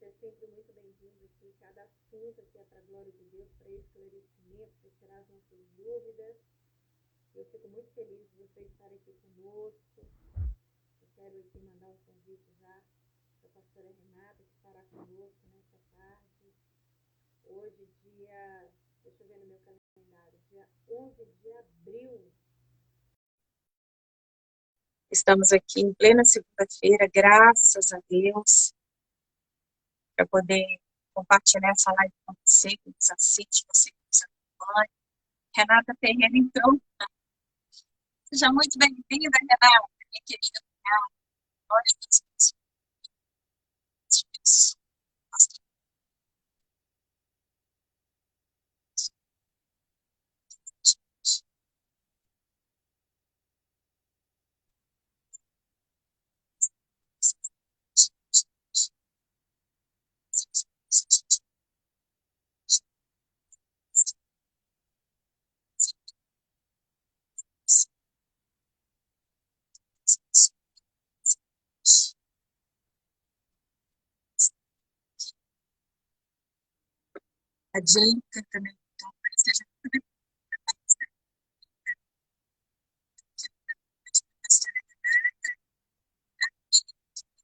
Você é sempre muito bem-vindo aqui. Cada assunto aqui é para a glória de Deus, para esclarecimento, para tirar as nossas dúvidas. Eu fico muito feliz de você estar aqui conosco. Eu quero aqui mandar um convite já para a pastora Renata, que estará conosco nessa tarde. Hoje, deixa eu ver no meu calendário, dia 11 de abril. Estamos aqui em plena segunda-feira, graças a Deus, para poder compartilhar essa live com você, que nos assiste, você que nos acompanha. Renata Ferreira entrou. Seja muito bem-vinda, Renata, minha querida cunhada. Glória a Deus. A Jânica também entrou. Seja muito bem-vinda.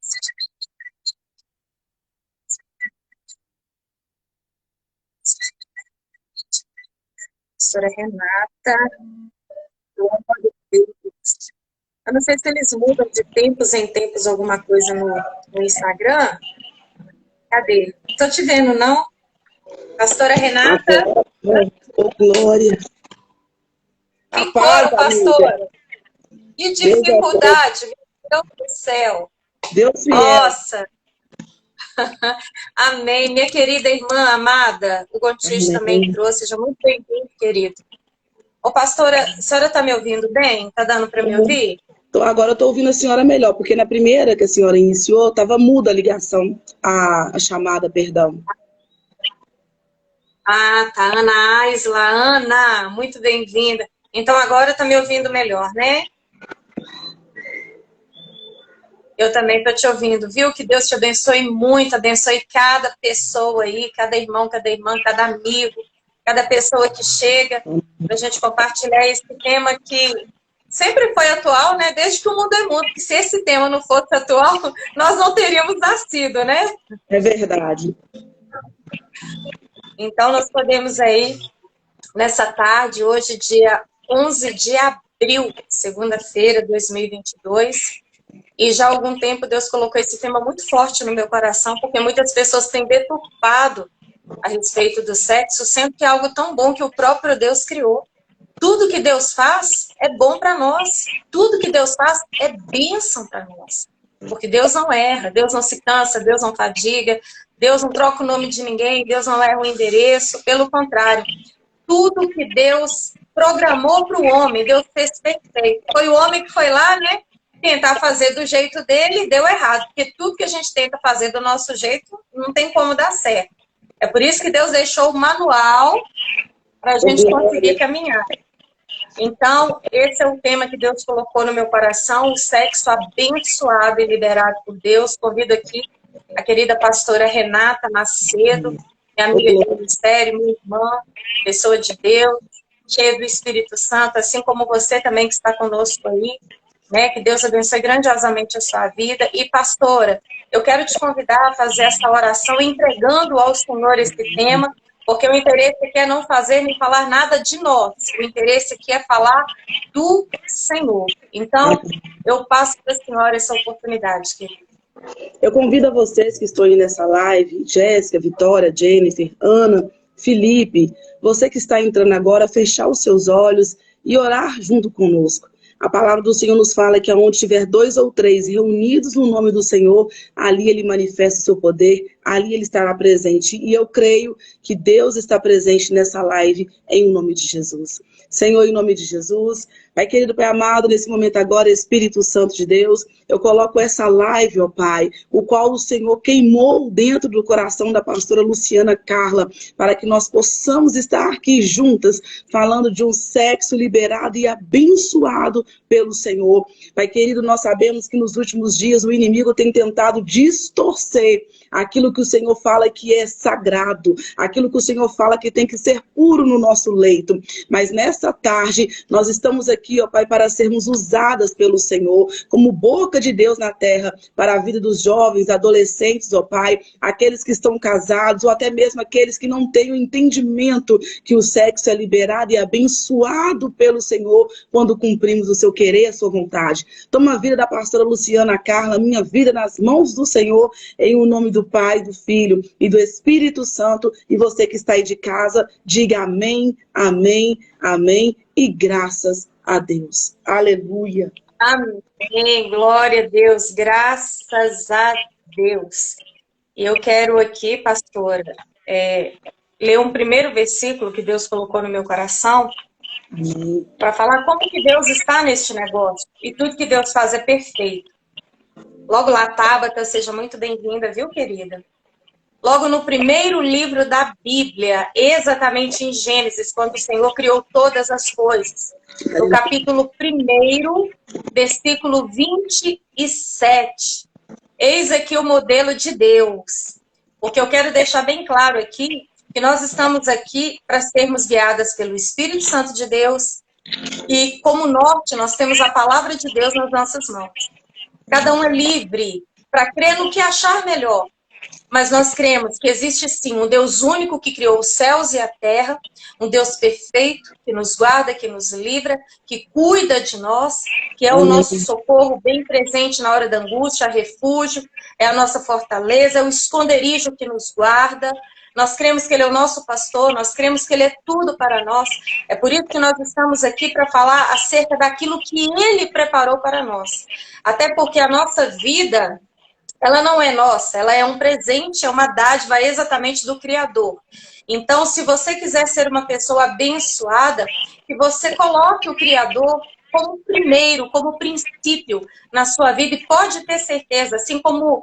Seja professora Renata. Eu não sei se eles mudam de tempos em tempos alguma coisa no Instagram. Cadê? Estou te vendo, não? Pastora Renata. Ô, Glória. Que coro, pastora. Que dificuldade, meu Deus do céu. Deus fiel. Nossa. Amém. Minha querida irmã amada, o Gontijo também entrou. Seja muito bem-vindo, querido. Ô, pastora, a senhora está me ouvindo bem? Está dando para me ouvir? Agora eu estou ouvindo a senhora melhor, porque na primeira que a senhora iniciou, estava muda a ligação, a chamada, perdão. Ah, tá. Ana Aisla. Ana, muito bem-vinda. Então agora está me ouvindo melhor, né? Eu também estou te ouvindo, viu? Que Deus te abençoe muito, abençoe cada pessoa aí, cada irmão, cada irmã, cada amigo, cada pessoa que chega, para a gente compartilhar esse tema que sempre foi atual, né? Desde que o mundo é mundo, que se esse tema não fosse atual, nós não teríamos nascido, né? É verdade. Então, nós podemos aí, nessa tarde, hoje, dia 11 de abril, segunda-feira de 2022, e já há algum tempo Deus colocou esse tema muito forte no meu coração, porque muitas pessoas têm deturpado a respeito do sexo, sendo que é algo tão bom que o próprio Deus criou. Tudo que Deus faz é bom para nós. Tudo que Deus faz é bênção para nós. Porque Deus não erra, Deus não se cansa, Deus não fadiga, Deus não troca o nome de ninguém, Deus não erra o endereço. Pelo contrário, tudo que Deus programou para o homem, Deus fez perfeito. Foi o homem que foi lá, né? Tentar fazer do jeito dele e deu errado. Porque tudo que a gente tenta fazer do nosso jeito não tem como dar certo. É por isso que Deus deixou o manual para a gente conseguir caminhar. Então, esse é o tema que Deus colocou no meu coração, o sexo abençoado e liberado por Deus. Convido aqui a querida pastora Renata Macedo, minha amiga de ministério, minha irmã, pessoa de Deus, cheia do Espírito Santo, assim como você também que está conosco aí, né? Que Deus abençoe grandiosamente a sua vida. E, pastora, eu quero te convidar a fazer essa oração entregando ao Senhor esse tema, porque o interesse aqui é não fazer nem falar nada de nós. O interesse aqui é falar do Senhor. Então, eu passo para a senhora essa oportunidade, querida. Eu convido a vocês que estão aí nessa live, Jéssica, Vitória, Jennifer, Ana, Felipe, você que está entrando agora, a fechar os seus olhos e orar junto conosco. A palavra do Senhor nos fala que onde tiver 2 ou 3 reunidos no nome do Senhor, ali Ele manifesta o seu poder, ali Ele estará presente. E eu creio que Deus está presente nessa live, em nome de Jesus. Senhor, em nome de Jesus, Pai querido, Pai amado, nesse momento agora, Espírito Santo de Deus, eu coloco essa live, ó Pai, o qual o Senhor queimou dentro do coração da pastora Luciana Carla, para que nós possamos estar aqui juntas, falando de um sexo liberado e abençoado pelo Senhor. Pai querido, nós sabemos que nos últimos dias o inimigo tem tentado distorcer aquilo que o Senhor fala que é sagrado, aquilo que o Senhor fala que tem que ser puro no nosso leito. Mas nessa tarde, nós estamos aqui, ó Pai, para sermos usadas pelo Senhor, como boca de Deus na terra, para a vida dos jovens, adolescentes, ó Pai, aqueles que estão casados, ou até mesmo aqueles que não têm o entendimento que o sexo é liberado e abençoado pelo Senhor quando cumprimos o seu querer, a sua vontade. Toma a vida da pastora Luciana Carla, minha vida nas mãos do Senhor, em o nome do Pai, do Filho e do Espírito Santo. E você que está aí de casa, diga amém, amém, amém e graças a Deus. Aleluia. Amém, glória a Deus, graças a Deus. E eu quero aqui, pastora, ler um primeiro versículo que Deus colocou no meu coração, para falar como que Deus está neste negócio. E tudo que Deus faz é perfeito. Logo lá, Tabata, seja muito bem-vinda, viu, querida? Logo no primeiro livro da Bíblia, exatamente em Gênesis, quando o Senhor criou todas as coisas. No capítulo 1, versículo 27. Eis aqui o modelo de Deus. Porque eu quero deixar bem claro aqui que nós estamos aqui para sermos guiadas pelo Espírito Santo de Deus. E como norte, nós temos a palavra de Deus nas nossas mãos. Cada um é livre para crer no que achar melhor. Mas nós cremos que existe sim um Deus único que criou os céus e a terra, um Deus perfeito que nos guarda, que nos livra, que cuida de nós, que é o nosso socorro bem presente na hora da angústia, refúgio, é a nossa fortaleza, é o esconderijo que nos guarda. Nós cremos que Ele é o nosso pastor, nós cremos que Ele é tudo para nós. É por isso que nós estamos aqui para falar acerca daquilo que Ele preparou para nós. Até porque a nossa vida, ela não é nossa, ela é um presente, é uma dádiva exatamente do Criador. Então, se você quiser ser uma pessoa abençoada, que você coloque o Criador como primeiro, como princípio na sua vida, e pode ter certeza, assim como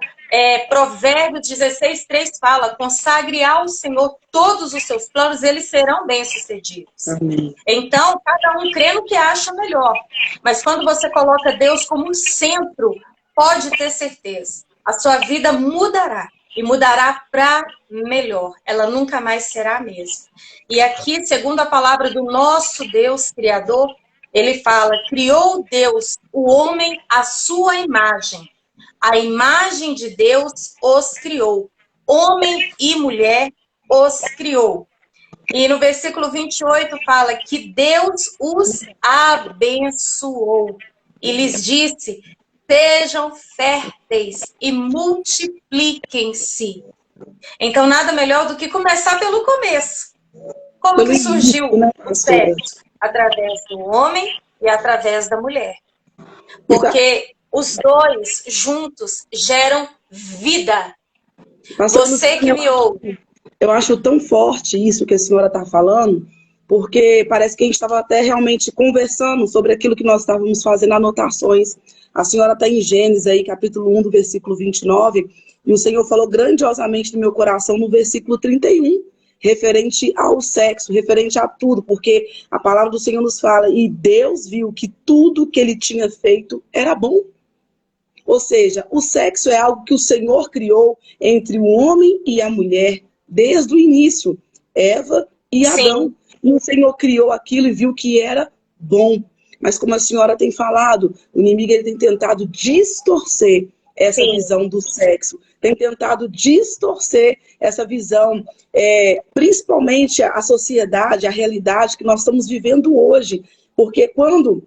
Provérbios 16:3 fala, consagre ao Senhor todos os seus planos, eles serão bem-sucedidos. Amém. Então, cada um crê no que acha melhor. Mas quando você coloca Deus como um centro, pode ter certeza, a sua vida mudará. E mudará para melhor. Ela nunca mais será a mesma. E aqui, segundo a palavra do nosso Deus Criador, ele fala, criou Deus o homem à sua imagem. A imagem de Deus os criou. Homem e mulher os criou. E no versículo 28 fala que Deus os abençoou. E lhes disse, sejam férteis e multipliquem-se. Então, nada melhor do que começar pelo começo. Como que surgiu o sexo? Através do homem e através da mulher. Porque os dois juntos geram vida. Você que me ouve. Eu acho tão forte isso que a senhora está falando, porque parece que a gente estava até realmente conversando sobre aquilo que nós estávamos fazendo, anotações. A senhora está em Gênesis, aí, capítulo 1, do versículo 29, e o Senhor falou grandiosamente no meu coração no versículo 31, referente ao sexo, referente a tudo, porque a palavra do Senhor nos fala, e Deus viu que tudo que Ele tinha feito era bom. Ou seja, o sexo é algo que o Senhor criou entre o homem e a mulher, desde o início, Eva e Adão. Sim. E o Senhor criou aquilo e viu que era bom. Mas como a senhora tem falado, o inimigo ele tem tentado distorcer essa visão do sexo. Tem tentado distorcer essa visão, principalmente a sociedade, a realidade que nós estamos vivendo hoje. Porque quando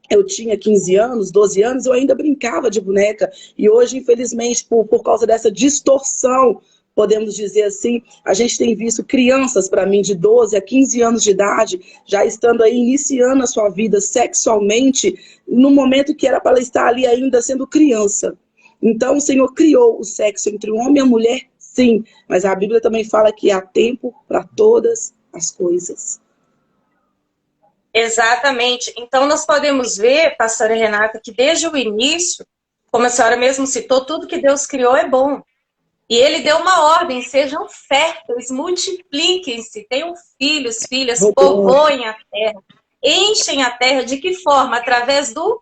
eu tinha 15 anos, 12 anos, eu ainda brincava de boneca. E hoje, infelizmente, por causa dessa distorção, podemos dizer assim, a gente tem visto crianças, para mim, de 12 a 15 anos de idade, já estando aí iniciando a sua vida sexualmente, no momento que era para ela estar ali ainda sendo criança. Então, o Senhor criou o sexo entre o homem e a mulher, sim, mas a Bíblia também fala que há tempo para todas as coisas. Exatamente. Então, nós podemos ver, pastora Renata, que desde o início, como a senhora mesmo citou, tudo que Deus criou é bom. E ele deu uma ordem: sejam férteis, multipliquem-se, tenham filhos, filhas, povoem a terra, enchem a terra. De que forma? Através do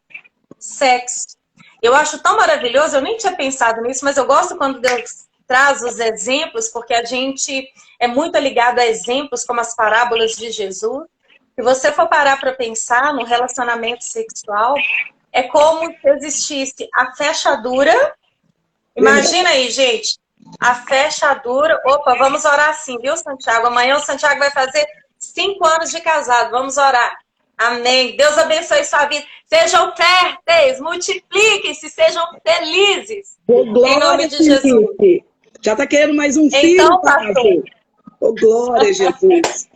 sexo. Eu acho tão maravilhoso, eu nem tinha pensado nisso, mas eu gosto quando Deus traz os exemplos, porque a gente é muito ligado a exemplos como as parábolas de Jesus. Se você for parar para pensar no relacionamento sexual, é como se existisse a fechadura. Imagina aí, gente, a fechadura. Opa, vamos orar assim, viu, Santiago? Amanhã o Santiago vai fazer 5 anos de casado. Vamos orar. Amém. Deus abençoe sua vida. Sejam férteis, multipliquem-se, sejam felizes. Em nome de Jesus. Já está querendo mais um filho, então, pastor. Oh, glória a Jesus.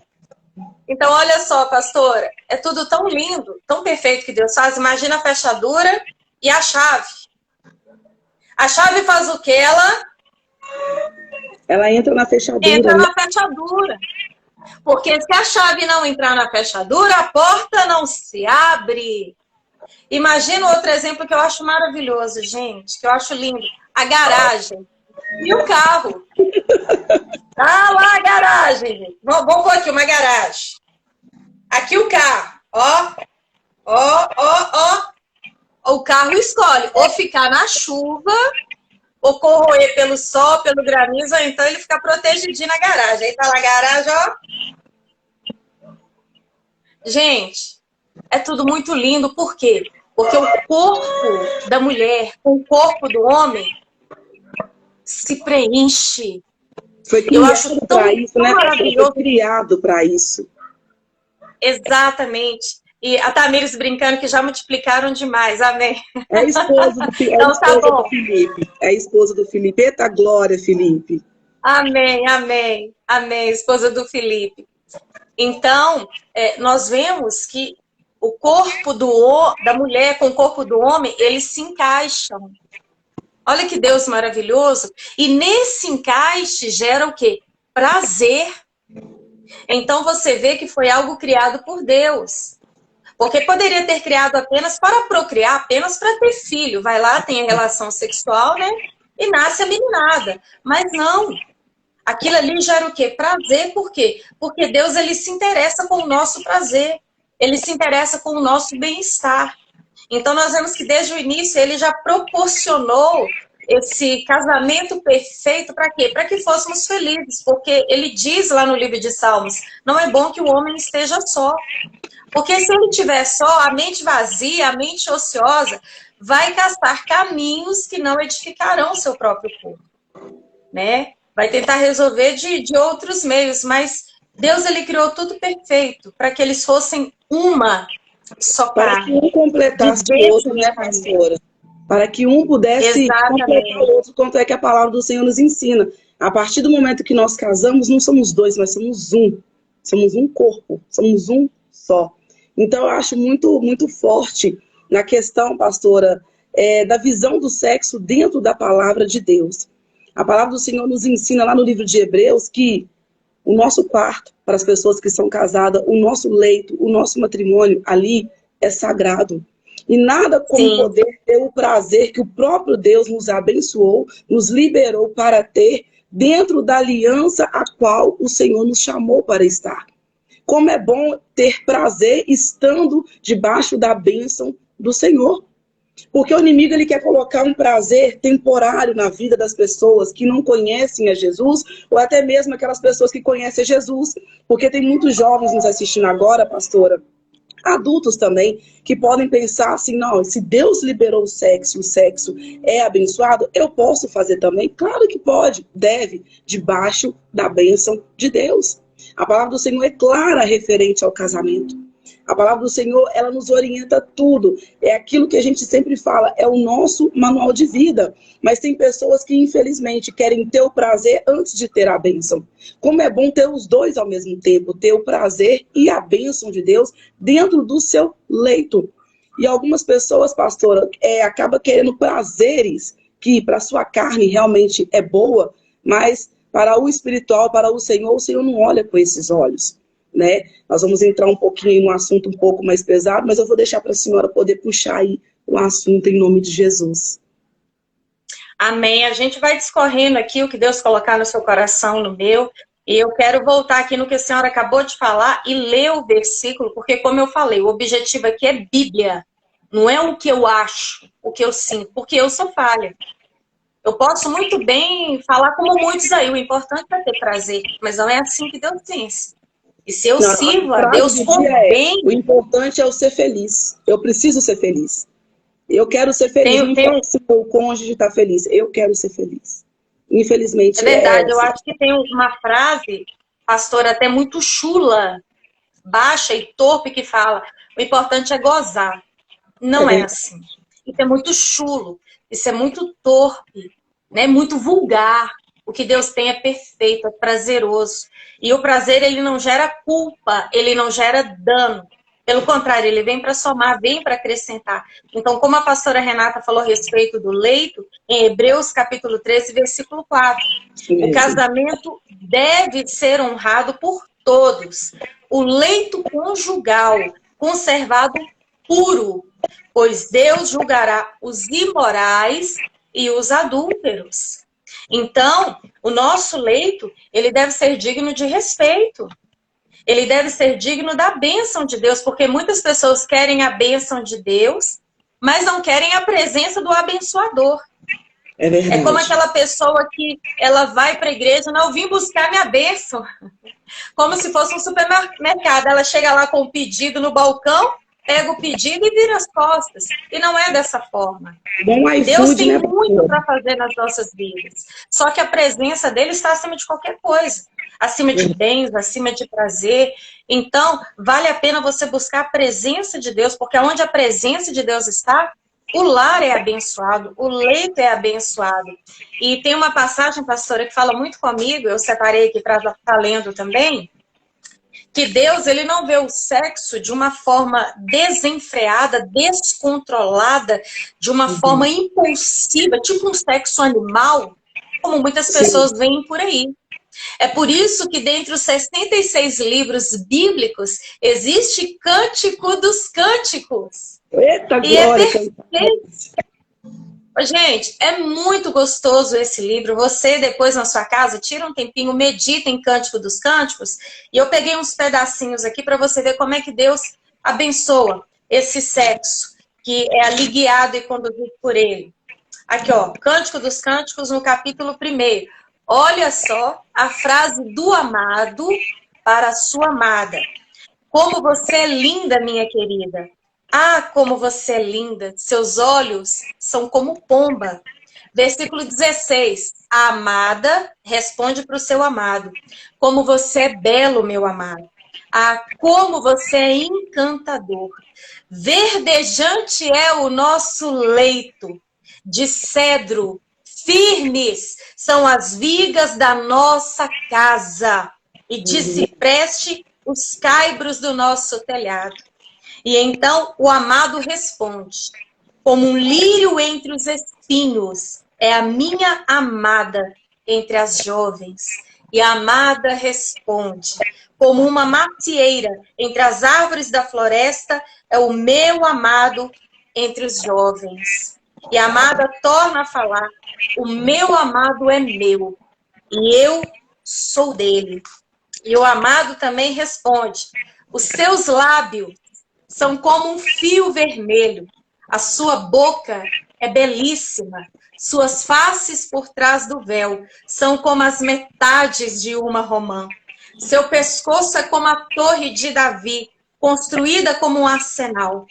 Então, olha só, pastora, é tudo tão lindo, tão perfeito que Deus faz. Imagina a fechadura e a chave. A chave faz o quê? Ela entra na fechadura. Entra na fechadura. Porque se a chave não entrar na fechadura, a porta não se abre. Imagina outro exemplo que eu acho maravilhoso, gente, que eu acho lindo. A garagem. E o carro. Ah, lá a garagem, gente. Vamos pôr aqui uma garagem. Aqui o carro. O carro escolhe ou ficar na chuva, ou corroer pelo sol, pelo granizo, ou então ele fica protegidinho na garagem. Aí tá lá a garagem, ó. Gente, é tudo muito lindo. Por quê? Porque o corpo da mulher com o corpo do homem se preenche. Foi criado para isso, né? Foi criado para isso. Exatamente. E a Tamires brincando que já multiplicaram demais. Amém. É a esposa do, do Felipe. É a esposa do Felipe. Eita glória, Felipe. Amém, amém, amém. Esposa do Felipe. Então, nós vemos que o corpo da mulher com o corpo do homem, eles se encaixam. Olha que Deus maravilhoso. E nesse encaixe gera o quê? Prazer. Então você vê que foi algo criado por Deus. Porque poderia ter criado apenas para procriar, apenas para ter filho. Vai lá, tem a relação sexual, né? E nasce a meninada. Mas não. Aquilo ali gera o quê? Prazer. Por quê? Porque Deus, ele se interessa com o nosso prazer. Ele se interessa com o nosso bem-estar. Então, nós vemos que desde o início ele já proporcionou esse casamento perfeito para quê? Para que fôssemos felizes. Porque ele diz lá no livro de Salmos, não é bom que o homem esteja só. Porque se ele estiver só, a mente vazia, a mente ociosa, vai caçar caminhos que não edificarão o seu próprio corpo. Né? Vai tentar resolver de outros meios, mas Deus, ele criou tudo perfeito para que eles fossem uma só para que um completasse o outro, né, pastora? Para que um pudesse completar o outro, quanto é que a palavra do Senhor nos ensina. A partir do momento que nós casamos, não somos dois, mas somos um. Somos um corpo, somos um só. Então, eu acho muito, muito forte na questão, pastora, da visão do sexo dentro da palavra de Deus. A palavra do Senhor nos ensina lá no livro de Hebreus que o nosso quarto, para as pessoas que são casadas, o nosso leito, o nosso matrimônio ali é sagrado. E nada como poder ter o prazer que o próprio Deus nos abençoou, nos liberou para ter dentro da aliança a qual o Senhor nos chamou para estar. Como é bom ter prazer estando debaixo da bênção do Senhor. Porque o inimigo, ele quer colocar um prazer temporário na vida das pessoas que não conhecem a Jesus, ou até mesmo aquelas pessoas que conhecem a Jesus. Porque tem muitos jovens nos assistindo agora, pastora, adultos também, que podem pensar assim, não, se Deus liberou o sexo é abençoado, eu posso fazer também? Claro que pode, deve, debaixo da bênção de Deus. A palavra do Senhor é clara referente ao casamento. A palavra do Senhor, ela nos orienta tudo. É aquilo que a gente sempre fala, é o nosso manual de vida. Mas tem pessoas que, infelizmente, querem ter o prazer antes de ter a bênção. Como é bom ter os dois ao mesmo tempo, ter o prazer e a bênção de Deus dentro do seu leito. E algumas pessoas, pastora, acabam querendo prazeres que para a sua carne realmente é boa, mas para o espiritual, para o Senhor não olha com esses olhos. né? Nós vamos entrar um pouquinho em um assunto um pouco mais pesado, mas eu vou deixar para a senhora poder puxar aí o assunto em nome de Jesus. Amém. A gente vai discorrendo aqui o que Deus colocar no seu coração, no meu. E eu quero voltar aqui no que a senhora acabou de falar e ler o versículo, porque, como eu falei, o objetivo aqui é Bíblia. Não é o que eu acho, o que eu sinto, porque eu sou falha. Eu posso muito bem falar como muitos aí, o importante é ter prazer, mas não é assim que Deus pensa. E se eu sirvo a Deus com bem... O importante é eu ser feliz. Eu preciso ser feliz. Eu quero ser feliz. Não importa se o meu cônjuge está feliz. Eu quero ser feliz. Infelizmente. É verdade, eu acho que tem uma frase, pastora, até muito chula, baixa e torpe, que fala: o importante é gozar. Não é assim. Isso é muito chulo, isso é muito torpe, né? Muito vulgar. O que Deus tem é perfeito, é prazeroso. E o prazer, ele não gera culpa, ele não gera dano. Pelo contrário, ele vem para somar, vem para acrescentar. Então, como a pastora Renata falou a respeito do leito, em Hebreus capítulo 13, versículo 4, o casamento deve ser honrado por todos. O leito conjugal conservado puro, pois Deus julgará os imorais e os adúlteros. Então, o nosso leito, ele deve ser digno de respeito. Ele deve ser digno da bênção de Deus, porque muitas pessoas querem a bênção de Deus, mas não querem a presença do abençoador. É verdade. É como aquela pessoa que ela vai para a igreja: não, eu vim buscar minha bênção. Como se fosse um supermercado. Ela chega lá com o pedido no balcão, pega o pedido e vira as costas. E não é dessa forma. Deus tem muito para fazer nas nossas vidas. Só que a presença dele está acima de qualquer coisa. Acima de bens, acima de prazer. Então, vale a pena você buscar a presença de Deus, porque onde a presença de Deus está, o lar é abençoado, o leito é abençoado. E tem uma passagem, pastora, que fala muito comigo, eu separei aqui para estar lendo também, que Deus, ele não vê o sexo de uma forma desenfreada, descontrolada, de uma forma impulsiva, tipo um sexo animal, como muitas pessoas veem por aí. É por isso que dentre os 66 livros bíblicos, existe Cântico dos Cânticos. Eita, e glória! É perfeito. Gente, é muito gostoso esse livro. Você, depois na sua casa, tira um tempinho, medita em Cântico dos Cânticos. E eu peguei uns pedacinhos aqui para você ver como é que Deus abençoa esse sexo, que é ali guiado e conduzido por ele. Aqui, ó, Cântico dos Cânticos, no capítulo 1. Olha só a frase do amado para a sua amada. Como você é linda, minha querida. Ah, como você é linda. Seus olhos são como pomba. Versículo 16. A amada responde para o seu amado: como você é belo, meu amado. Ah, como você é encantador. Verdejante é o nosso leito de cedro. Firmes são as vigas da nossa casa, e de cipreste os caibros do nosso telhado. E então o amado responde: como um lírio entre os espinhos, é a minha amada entre as jovens. E a amada responde: como uma macieira entre as árvores da floresta, é o meu amado entre os jovens. E a amada torna a falar: o meu amado é meu, e eu sou dele. E o amado também responde: os seus lábios são como um fio vermelho, a sua boca é belíssima, suas faces por trás do véu são como as metades de uma romã. Seu pescoço é como a torre de Davi, construída como um arsenal.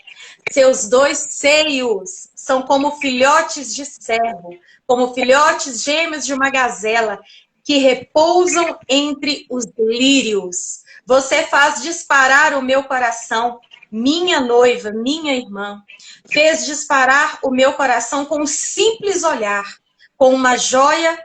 Seus 2 seios são como filhotes de cervo, como filhotes gêmeos de uma gazela, que repousam entre os lírios. Você faz disparar o meu coração, minha noiva, minha irmã. Fez disparar o meu coração com um simples olhar, com uma joia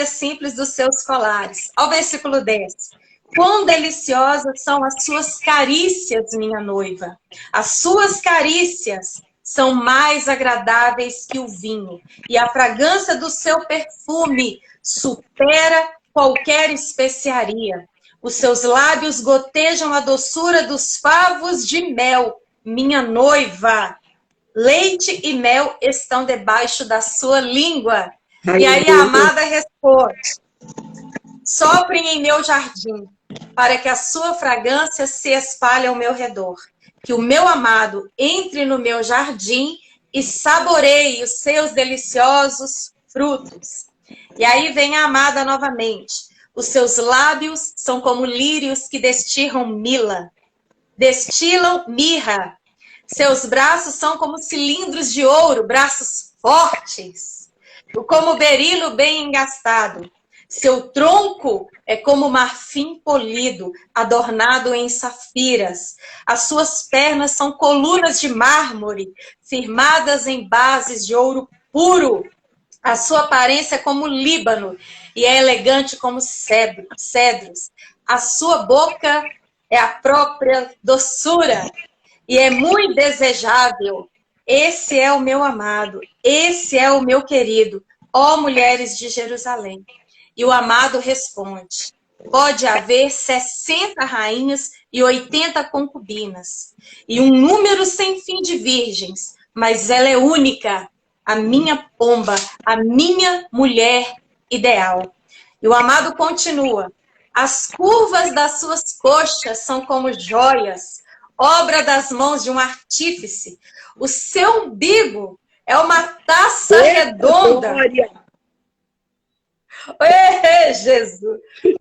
simples dos seus colares. Ao versículo 10. Quão deliciosas são as suas carícias, minha noiva. As suas carícias são mais agradáveis que o vinho, e a fragrância do seu perfume supera qualquer especiaria. Os seus lábios gotejam a doçura dos favos de mel, minha noiva. Leite e mel estão debaixo da sua língua. E aí a amada responde: soprem em meu jardim, para que a sua fragrância se espalhe ao meu redor. Que o meu amado entre no meu jardim e saboreie os seus deliciosos frutos. E aí vem a amada novamente. Os seus lábios são como lírios que destilam mirra. Seus braços são como cilindros de ouro, braços fortes, como berilo bem engastado. Seu tronco é como marfim polido, adornado em safiras. As suas pernas são colunas de mármore, firmadas em bases de ouro puro. A sua aparência é como Líbano e é elegante como cedros. A sua boca é a própria doçura e é muito desejável. Esse é o meu amado, esse é o meu querido, ó mulheres de Jerusalém. E o amado responde: pode haver 60 rainhas e 80 concubinas, e um número sem fim de virgens, mas ela é única, a minha pomba, a minha mulher ideal. E o amado continua: as curvas das suas coxas são como joias, obra das mãos de um artífice. O seu umbigo é uma taça redonda. Ê, Jesus!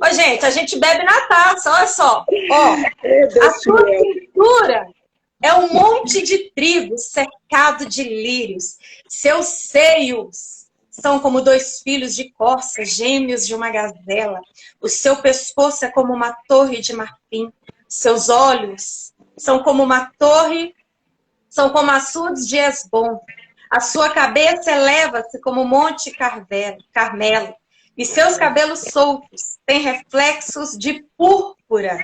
Ô, gente, a gente bebe na taça, olha só. Ó, a sua cintura é um monte de trigo cercado de lírios. Seus seios são como 2 filhos de corça, gêmeos de uma gazela. O seu pescoço é como uma torre de marfim. Seus olhos são como uma torre, são como açudes de Esbom. A sua cabeça eleva-se como o Monte Carmelo. E seus cabelos soltos têm reflexos de púrpura.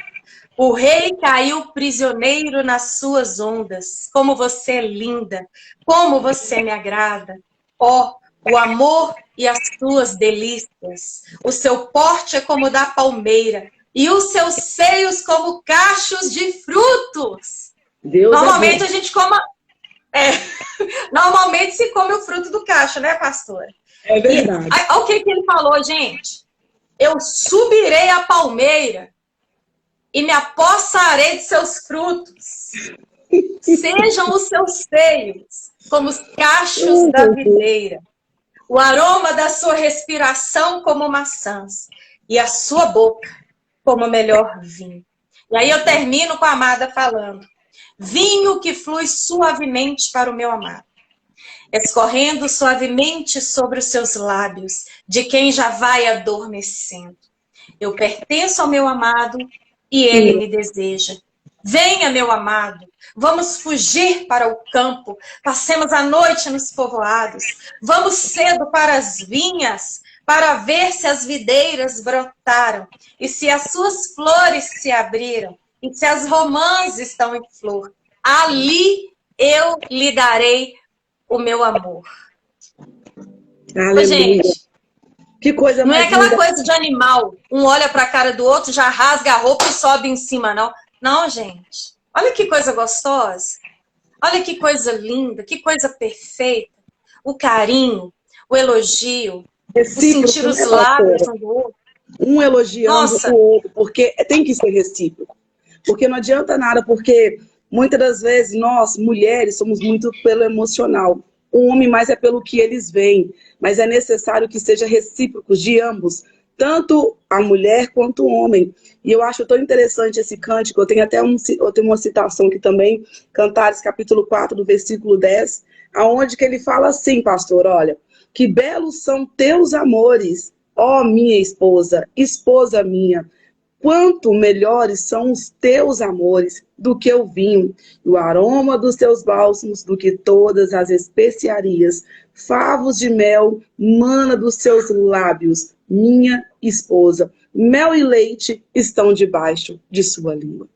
O rei caiu prisioneiro nas suas ondas. Como você é linda, como você me agrada. Ó, o amor e as suas delícias. O seu porte é como o da palmeira, e os seus seios como cachos de frutos. Deus normalmente a gente come... Normalmente se come o fruto do cacho, né, pastora? É verdade. Olha o que ele falou, gente. Eu subirei a palmeira e me apossarei de seus frutos. Sejam os seus seios como os cachos da videira. O aroma da sua respiração como maçãs. E a sua boca como o melhor vinho. E aí eu termino com a amada falando: vinho que flui suavemente para o meu amado, escorrendo suavemente sobre os seus lábios, de quem já vai adormecendo. Eu pertenço ao meu amado e ele me deseja. Venha, meu amado, vamos fugir para o campo, passemos a noite nos povoados, vamos cedo para as vinhas, para ver se as videiras brotaram, e se as suas flores se abriram, e se as romãs estão em flor. Ali eu lhe darei o meu amor. Aleluia. Gente, que coisa não mais é aquela linda. coisa de animal, um olha para a cara do outro, já rasga a roupa e sobe em cima, não. Não, gente. Olha que coisa gostosa. Olha que coisa linda, que coisa perfeita. O carinho, o elogio, o sentir os lábios um do outro. Um elogiando o outro, porque tem que ser recíproco. Porque não adianta nada, porque muitas das vezes nós, mulheres, somos muito pelo emocional. O homem mais é pelo que eles veem. Mas é necessário que seja recíproco de ambos, tanto a mulher quanto o homem. E eu acho tão interessante esse cântico. Eu tenho até uma citação aqui também, Cantares capítulo 4, do versículo 10, aonde que ele fala assim, pastor, olha: que belos são teus amores, ó minha esposa, esposa minha. Quanto melhores são os teus amores do que o vinho, e o aroma dos teus bálsamos do que todas as especiarias. Favos de mel mana dos seus lábios, minha esposa. Mel e leite estão debaixo de sua língua.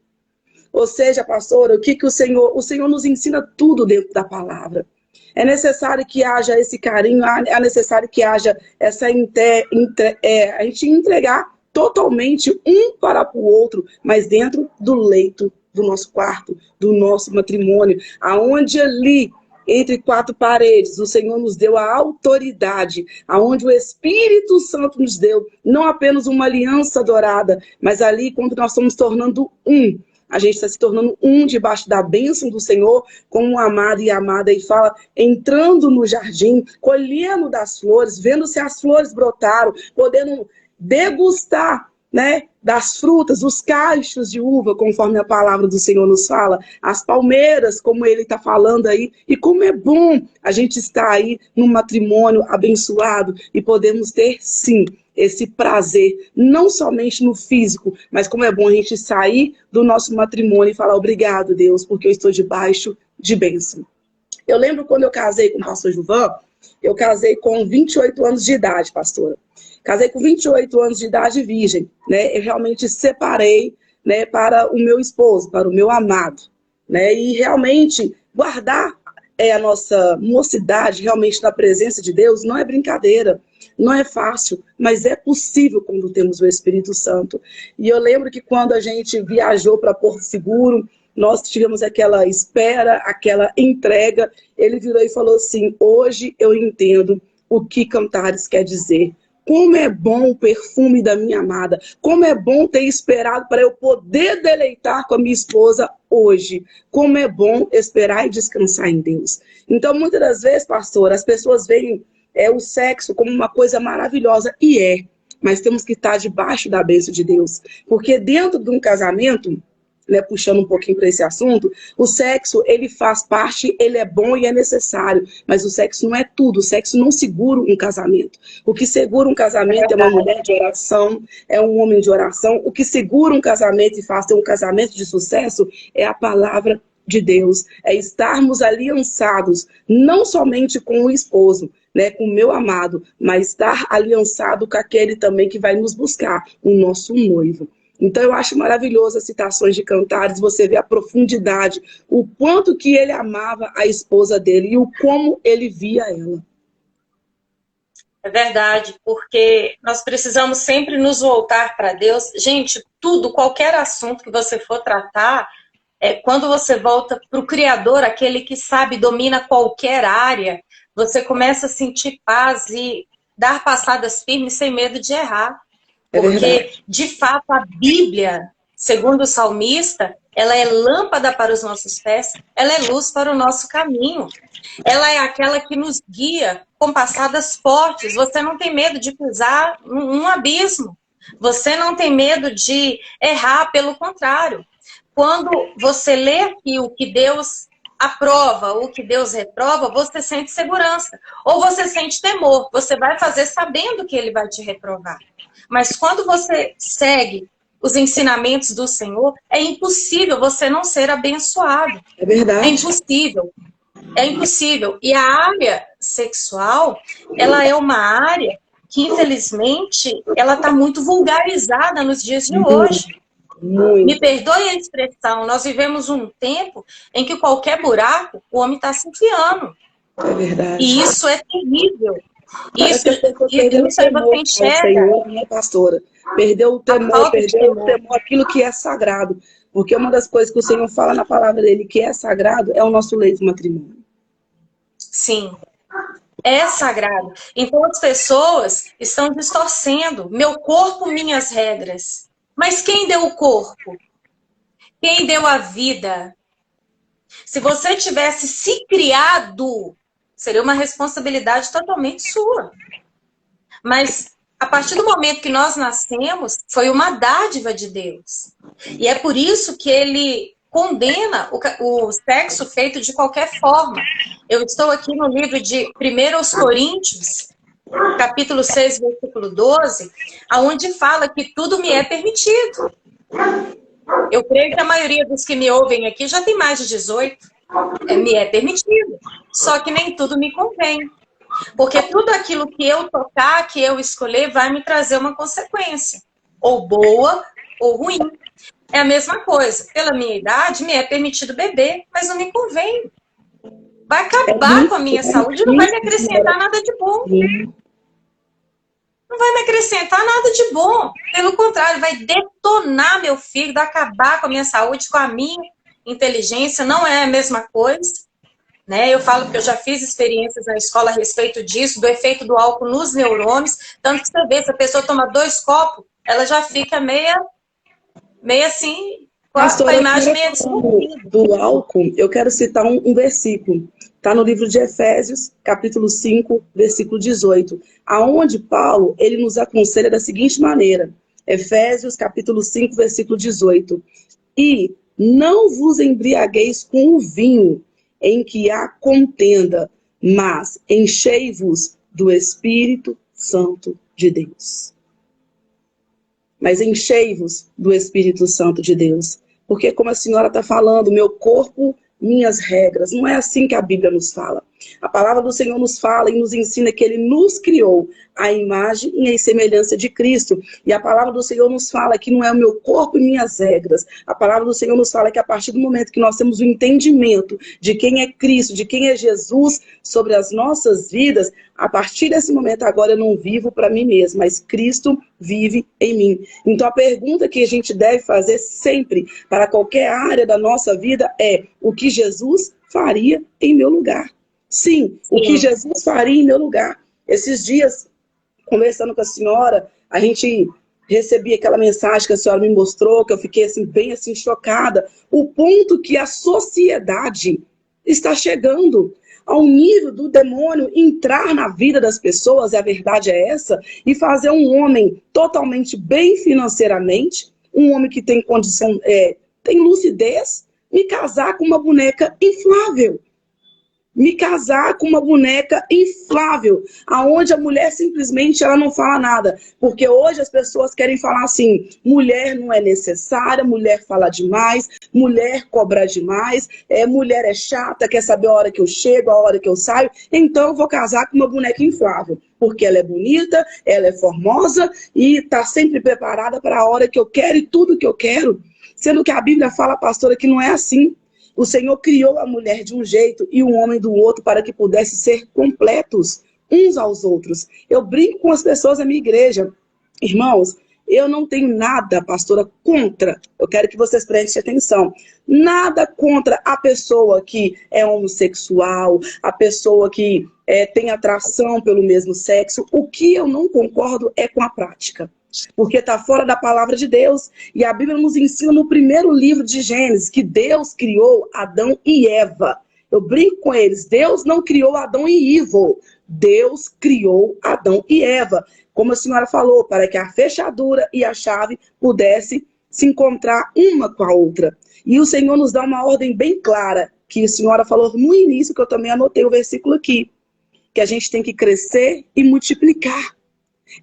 Ou seja, pastora, o que o Senhor nos ensina tudo dentro da palavra. É necessário que haja esse carinho, é necessário que haja essa a gente entregar totalmente um para o outro, mas dentro do leito do nosso quarto, do nosso matrimônio, aonde ali, entre quatro paredes, o Senhor nos deu a autoridade, aonde o Espírito Santo nos deu, não apenas uma aliança dourada, mas ali quando nós estamos tornando um, a gente está se tornando um debaixo da bênção do Senhor, como um amado e amada, e fala, entrando no jardim, colhendo das flores, vendo se as flores brotaram, podendo degustar, né, das frutas, dos cachos de uva, conforme a palavra do Senhor nos fala, as palmeiras, como ele está falando aí, e como é bom a gente estar aí num matrimônio abençoado e podemos ter, sim, esse prazer, não somente no físico, mas como é bom a gente sair do nosso matrimônio e falar obrigado, Deus, porque eu estou debaixo de bênção. Eu lembro quando eu casei com o pastor Gilvan, eu casei com 28 anos de idade, pastora. Casei com 28 anos de idade virgem, né? Eu realmente separei, né, para o meu esposo, para o meu amado, né? E realmente guardar a nossa mocidade realmente na presença de Deus não é brincadeira, não é fácil, mas é possível quando temos o Espírito Santo. E eu lembro que quando a gente viajou para Porto Seguro, nós tivemos aquela espera, aquela entrega, ele virou e falou assim, hoje eu entendo o que Cantares quer dizer. Como é bom o perfume da minha amada. Como é bom ter esperado para eu poder deleitar com a minha esposa hoje. Como é bom esperar e descansar em Deus. Então, muitas das vezes, pastor, as pessoas veem o sexo como uma coisa maravilhosa. E é. Mas temos que estar debaixo da bênção de Deus. Porque dentro de um casamento, né, puxando um pouquinho para esse assunto, o sexo, ele faz parte, ele é bom e é necessário, mas o sexo não é tudo, o sexo não segura um casamento. O que segura um casamento é uma mulher de oração, é um homem de oração, o que segura um casamento e faz ter um casamento de sucesso é a palavra de Deus, é estarmos aliançados, não somente com o esposo, né, com o meu amado, mas estar aliançado com aquele também que vai nos buscar, o nosso noivo. Então, eu acho maravilhoso as citações de Cantares, você vê a profundidade, o quanto que ele amava a esposa dele e o como ele via ela. É verdade, porque nós precisamos sempre nos voltar para Deus. Gente, tudo, qualquer assunto que você for tratar, quando você volta para o Criador, aquele que sabe, domina qualquer área, você começa a sentir paz e dar passadas firmes sem medo de errar. Porque, de fato, a Bíblia, segundo o salmista, ela é lâmpada para os nossos pés, ela é luz para o nosso caminho. Ela é aquela que nos guia com passadas fortes. Você não tem medo de pisar num abismo. Você não tem medo de errar, pelo contrário. Quando você lê aqui o que Deus aprova, o que Deus reprova, você sente segurança. Ou você sente temor. Você vai fazer sabendo que ele vai te reprovar. Mas quando você segue os ensinamentos do Senhor, é impossível você não ser abençoado. É verdade. É impossível. É impossível. E a área sexual, ela é uma área que, infelizmente, ela está muito vulgarizada nos dias de hoje. Muito. Me perdoe a expressão, nós vivemos um tempo em que qualquer buraco, o homem está se enfiando. É verdade. E isso é terrível. Isso aí você enxerga. Senhor, né, pastora? Perdeu o temor, aquilo que é sagrado. Porque uma das coisas que o Senhor fala na palavra dele que é sagrado é o nosso leito de matrimônio. Sim, é sagrado. Então as pessoas estão distorcendo. Meu corpo, minhas regras. Mas quem deu o corpo? Quem deu a vida? Se você tivesse se criado, seria uma responsabilidade totalmente sua. Mas, a partir do momento que nós nascemos, foi uma dádiva de Deus. E é por isso que ele condena o sexo feito de qualquer forma. Eu estou aqui no livro de 1 Coríntios, capítulo 6, versículo 12, onde fala que tudo me é permitido. Eu creio que a maioria dos que me ouvem aqui já tem mais de 18. Me é permitido. Só que nem tudo me convém. Porque tudo aquilo que eu tocar, que eu escolher, vai me trazer uma consequência. Ou boa, ou ruim. É a mesma coisa. Pela minha idade, me é permitido beber, mas não me convém. Vai acabar com a minha saúde, não vai me acrescentar nada de bom. não vai me acrescentar nada de bom. Pelo contrário, vai detonar meu fígado, acabar com a minha saúde, com a minha inteligência. Não é a mesma coisa, né? Eu falo que eu já fiz experiências na escola a respeito disso, do efeito do álcool nos neurônios. Tanto que você vê, se a pessoa toma 2 copos, ela já fica meio assim, com a imagem meio distorcida. Do álcool, eu quero citar um versículo. Está no livro de Efésios, capítulo 5, versículo 18. Aonde Paulo, ele nos aconselha da seguinte maneira. Efésios, capítulo 5, versículo 18. E não vos embriagueis com o vinho, em que há contenda, mas enchei-vos do Espírito Santo de Deus. Mas enchei-vos do Espírito Santo de Deus. Porque como a senhora está falando, meu corpo, minhas regras. Não é assim que a Bíblia nos fala. A palavra do Senhor nos fala e nos ensina que Ele nos criou à imagem e à semelhança de Cristo. E a palavra do Senhor nos fala que não é o meu corpo e minhas regras. A palavra do Senhor nos fala que a partir do momento que nós temos o entendimento de quem é Cristo, de quem é Jesus sobre as nossas vidas, a partir desse momento agora eu não vivo para mim mesmo, mas Cristo vive em mim. Então a pergunta que a gente deve fazer sempre para qualquer área da nossa vida é: o que Jesus faria em meu lugar? Sim, o que Jesus faria em meu lugar. Esses dias, conversando com a senhora, a gente recebia aquela mensagem que a senhora me mostrou, que eu fiquei assim, bem assim, chocada. O ponto que a sociedade está chegando ao nível do demônio entrar na vida das pessoas, e a verdade é essa, e fazer um homem totalmente bem financeiramente, um homem que tem condição, tem lucidez, me casar com uma boneca inflável. Me casar com uma boneca inflável, aonde a mulher simplesmente ela não fala nada. Porque hoje as pessoas querem falar assim: mulher não é necessária, mulher fala demais, mulher cobra demais, mulher é chata, quer saber a hora que eu chego, a hora que eu saio, então eu vou casar com uma boneca inflável. Porque ela é bonita, ela é formosa e está sempre preparada para a hora que eu quero e tudo que eu quero. Sendo que a Bíblia fala, pastora, que não é assim. O Senhor criou a mulher de um jeito e o homem do outro para que pudessem ser completos uns aos outros. Eu brinco com as pessoas da minha igreja. Irmãos, eu não tenho nada, pastora, contra. Eu quero que vocês prestem atenção. Nada contra a pessoa que é homossexual, a pessoa que tem atração pelo mesmo sexo. O que eu não concordo é com a prática. Porque está fora da palavra de Deus. E a Bíblia nos ensina no primeiro livro de Gênesis que Deus criou Adão e Eva. Eu brinco com eles. Deus não criou Adão e Ivo. Deus criou Adão e Eva. Como a senhora falou, para que a fechadura e a chave pudessem se encontrar uma com a outra. E o Senhor nos dá uma ordem bem clara, que a senhora falou no início, que eu também anotei o versículo aqui, que a gente tem que crescer e multiplicar.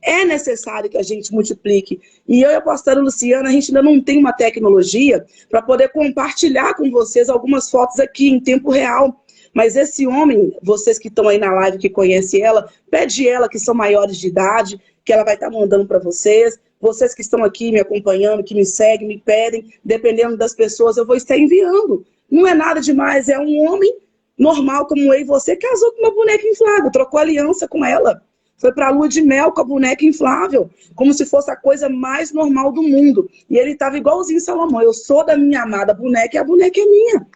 É necessário que a gente multiplique. E eu e a pastora Luciana, a gente ainda não tem uma tecnologia para poder compartilhar com vocês algumas fotos aqui em tempo real. Mas esse homem, vocês que estão aí na live, que conhecem ela, pede ela que são maiores de idade, que ela vai estar mandando para vocês. Vocês que estão aqui me acompanhando, que me seguem, me pedem, dependendo das pessoas, eu vou estar enviando. Não é nada demais, é um homem normal como eu e você, casou com uma boneca inflável, trocou aliança com ela. Foi para a lua de mel com a boneca inflável, como se fosse a coisa mais normal do mundo. E ele estava igualzinho Salomão. Eu sou da minha amada boneca e a boneca é minha.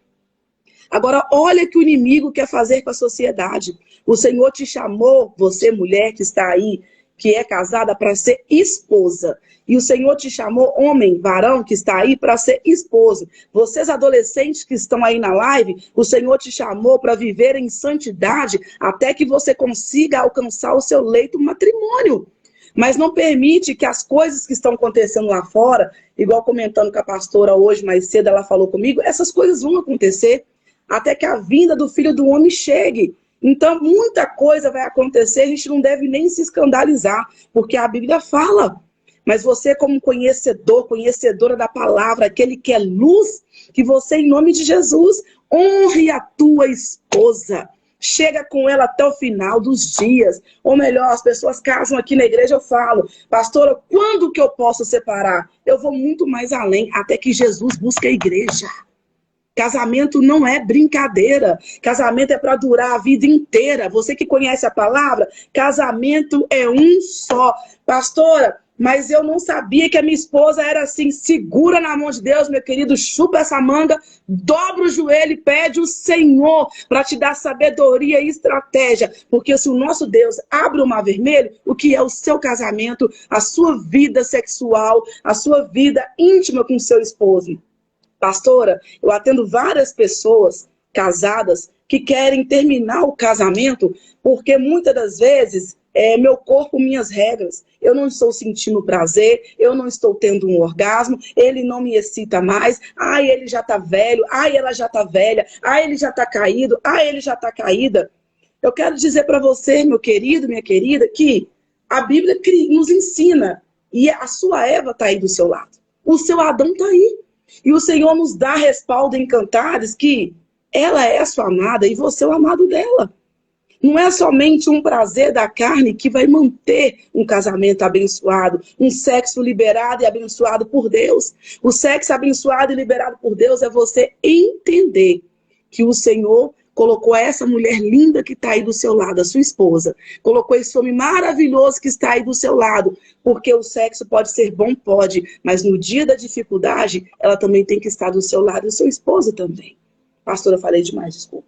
Agora, olha o que o inimigo quer fazer com a sociedade. O Senhor te chamou, você mulher que está aí, que é casada, para ser esposa. E o Senhor te chamou, homem, varão, que está aí, para ser esposo. Vocês adolescentes que estão aí na live, o Senhor te chamou para viver em santidade até que você consiga alcançar o seu leito matrimônio. Mas não permite que as coisas que estão acontecendo lá fora, igual comentando com a pastora hoje, mais cedo, ela falou comigo, essas coisas vão acontecer até que a vinda do Filho do Homem chegue. Então, muita coisa vai acontecer, a gente não deve nem se escandalizar, porque a Bíblia fala. Mas você, como conhecedor, conhecedora da palavra, aquele que é luz, que você, em nome de Jesus, honre a tua esposa. Chega com ela até o final dos dias. Ou melhor, as pessoas casam aqui na igreja, eu falo, pastora, quando que eu posso separar? Eu vou muito mais além, até que Jesus busque a igreja. Casamento não é brincadeira. Casamento é para durar a vida inteira. Você que conhece a palavra, casamento é um só. Pastora, mas eu não sabia que a minha esposa era assim. Segura na mão de Deus, meu querido, chupa essa manga, dobra o joelho e pede o Senhor para te dar sabedoria e estratégia. Porque se o nosso Deus abre o mar vermelho, o que é o seu casamento, a sua vida sexual, a sua vida íntima com o seu esposo? Pastora, eu atendo várias pessoas casadas que querem terminar o casamento porque muitas das vezes é meu corpo, minhas regras. Eu não estou sentindo prazer, eu não estou tendo um orgasmo, ele não me excita mais. Ai, ele já está velho, ai, ela já está velha, ai, ele já está caído, ai, ele já está caída. Eu quero dizer para você, meu querido, minha querida, que a Bíblia nos ensina e a sua Eva está aí do seu lado. O seu Adão está aí. E o Senhor nos dá respaldo em Cantares que ela é a sua amada e você é o amado dela. Não é somente um prazer da carne que vai manter um casamento abençoado, um sexo liberado e abençoado por Deus. O sexo abençoado e liberado por Deus é você entender que o Senhor colocou essa mulher linda que está aí do seu lado, a sua esposa. Colocou esse homem maravilhoso que está aí do seu lado. Porque o sexo pode ser bom, pode. Mas no dia da dificuldade, ela também tem que estar do seu lado e o seu esposo também. Pastora, eu falei demais, desculpa.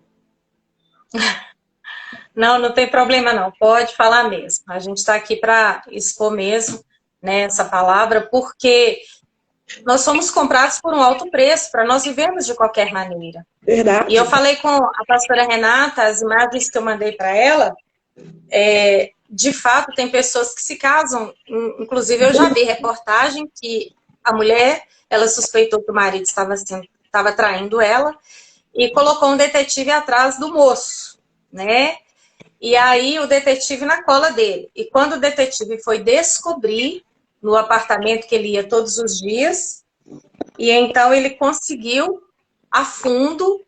Não, não tem problema não. Pode falar mesmo. A gente está aqui para expor mesmo, né, essa palavra, porque nós somos comprados por um alto preço, para nós vivermos de qualquer maneira. Verdade. E eu falei com a pastora Renata, as imagens que eu mandei para ela, de fato, tem pessoas que se casam, inclusive eu já vi reportagem que a mulher, ela suspeitou que o marido estava traindo ela e colocou um detetive atrás do moço, né? E aí o detetive na cola dele. E quando o detetive foi descobrir no apartamento que ele ia todos os dias, e então ele conseguiu a fundo,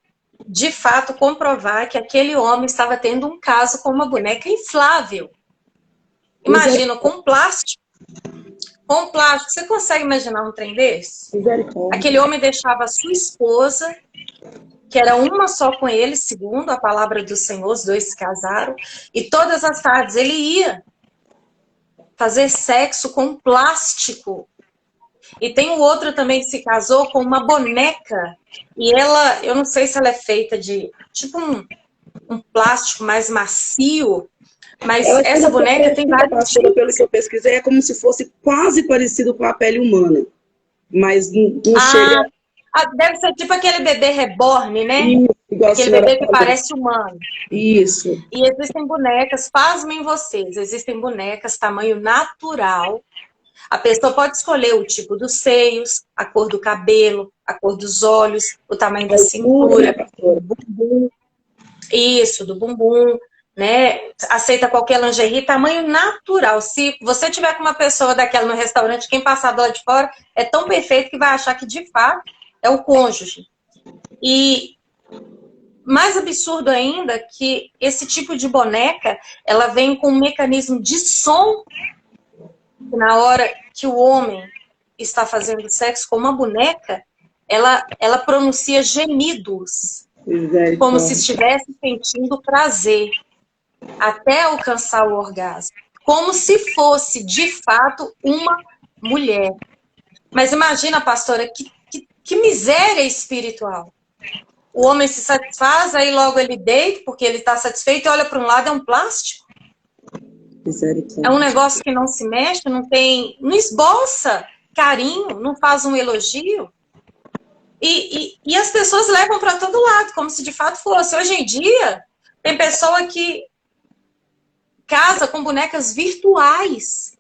de fato, comprovar que aquele homem estava tendo um caso com uma boneca inflável. Imagina, com plástico. Com plástico. Você consegue imaginar um trem desse? Aquele homem deixava a sua esposa, que era uma só com ele, segundo a palavra do Senhor, os dois se casaram, e todas as tardes ele ia fazer sexo com plástico. E tem o outro também que se casou com uma boneca. E ela, eu não sei se ela é feita de tipo um plástico mais macio, mas essa boneca tem vários tipos. Pelo que eu pesquisei, é como se fosse quase parecido com a pele humana. Mas não chega... Deve ser tipo aquele bebê reborn, né? Isso, igual aquele bebê que parece humano. Isso. E existem bonecas, pasmem vocês, existem bonecas tamanho natural. A pessoa pode escolher o tipo dos seios, a cor do cabelo, a cor dos olhos, o tamanho da cintura, do bumbum. Isso, do bumbum, né? Aceita qualquer lingerie, tamanho natural. Se você tiver com uma pessoa daquela no restaurante, quem passar do lado de fora é tão perfeito que vai achar que de fato é o cônjuge. E mais absurdo ainda que esse tipo de boneca, ela vem com um mecanismo de som. Na hora que o homem está fazendo sexo com uma boneca, ela pronuncia gemidos, como se estivesse sentindo prazer, até alcançar o orgasmo. Como se fosse, de fato, uma mulher. Mas imagina, pastora, que miséria espiritual. O homem se satisfaz, aí logo ele deita, porque ele está satisfeito, e olha para um lado, é um plástico. É um negócio que não se mexe, não esboça carinho, não faz um elogio. E as pessoas levam para todo lado, como se de fato fosse. Hoje em dia, tem pessoa que casa com bonecas virtuais.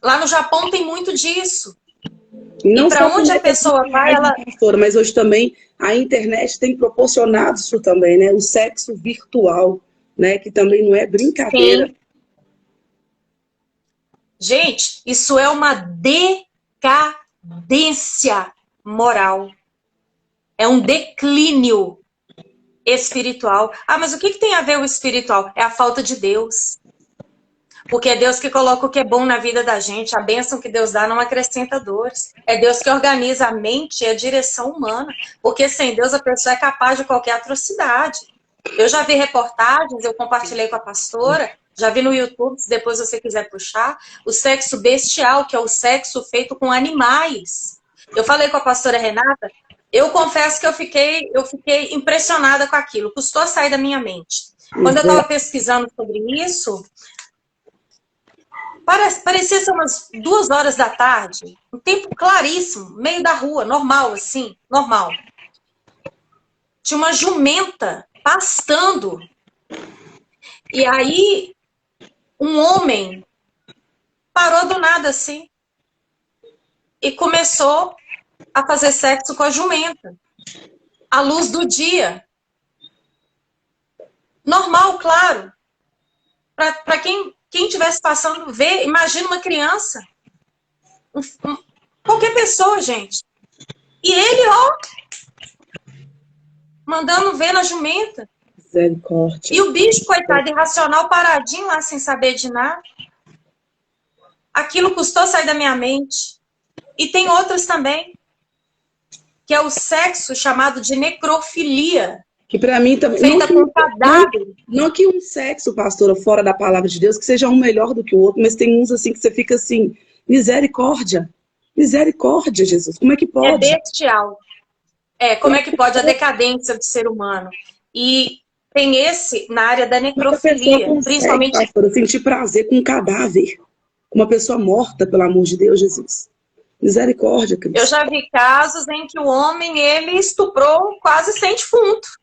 Lá no Japão tem muito disso. Não e para onde a pessoa vai, ela... Mas hoje também a internet tem proporcionado isso também, né? O sexo virtual, né? Que também não é brincadeira. Sim. Gente, isso é uma decadência moral. É um declínio espiritual. Mas o que tem a ver o espiritual? É a falta de Deus. Porque é Deus que coloca o que é bom na vida da gente. A bênção que Deus dá não acrescenta dores. É Deus que organiza a mente e a direção humana. Porque sem Deus a pessoa é capaz de qualquer atrocidade. Eu já vi reportagens, eu compartilhei com a pastora, já vi no YouTube, se depois você quiser puxar, o sexo bestial, que é o sexo feito com animais. Eu falei com a pastora Renata, eu confesso que eu fiquei impressionada com aquilo, custou sair da minha mente. Quando eu estava pesquisando sobre isso, parecia ser umas 2 horas da tarde, um tempo claríssimo, meio da rua, normal assim, normal. Tinha uma jumenta pastando. E aí, um homem parou do nada assim e começou a fazer sexo com a jumenta, à luz do dia. Normal, claro. Para quem estivesse passando, ver, imagina uma criança. Qualquer pessoa, gente. E ele, ó, mandando ver na jumenta. Misericórdia. E o bicho, coitado, irracional, paradinho lá, sem saber de nada. Aquilo custou sair da minha mente. E tem outros também, que é o sexo chamado de necrofilia. Que para mim também. Feita com cadáver. Não que um sexo, pastora, fora da palavra de Deus, que seja um melhor do que o outro, mas tem uns assim que você fica assim, misericórdia. Misericórdia, Jesus. Como é que pode? É bestial. Como é que pode a decadência do ser humano? E tem esse na área da necrofilia, consegue, principalmente. pastora, sentir prazer com um cadáver. Uma pessoa morta, pelo amor de Deus, Jesus. Misericórdia, Cristo. Eu já vi casos em que o homem, ele estuprou quase 100 defuntos.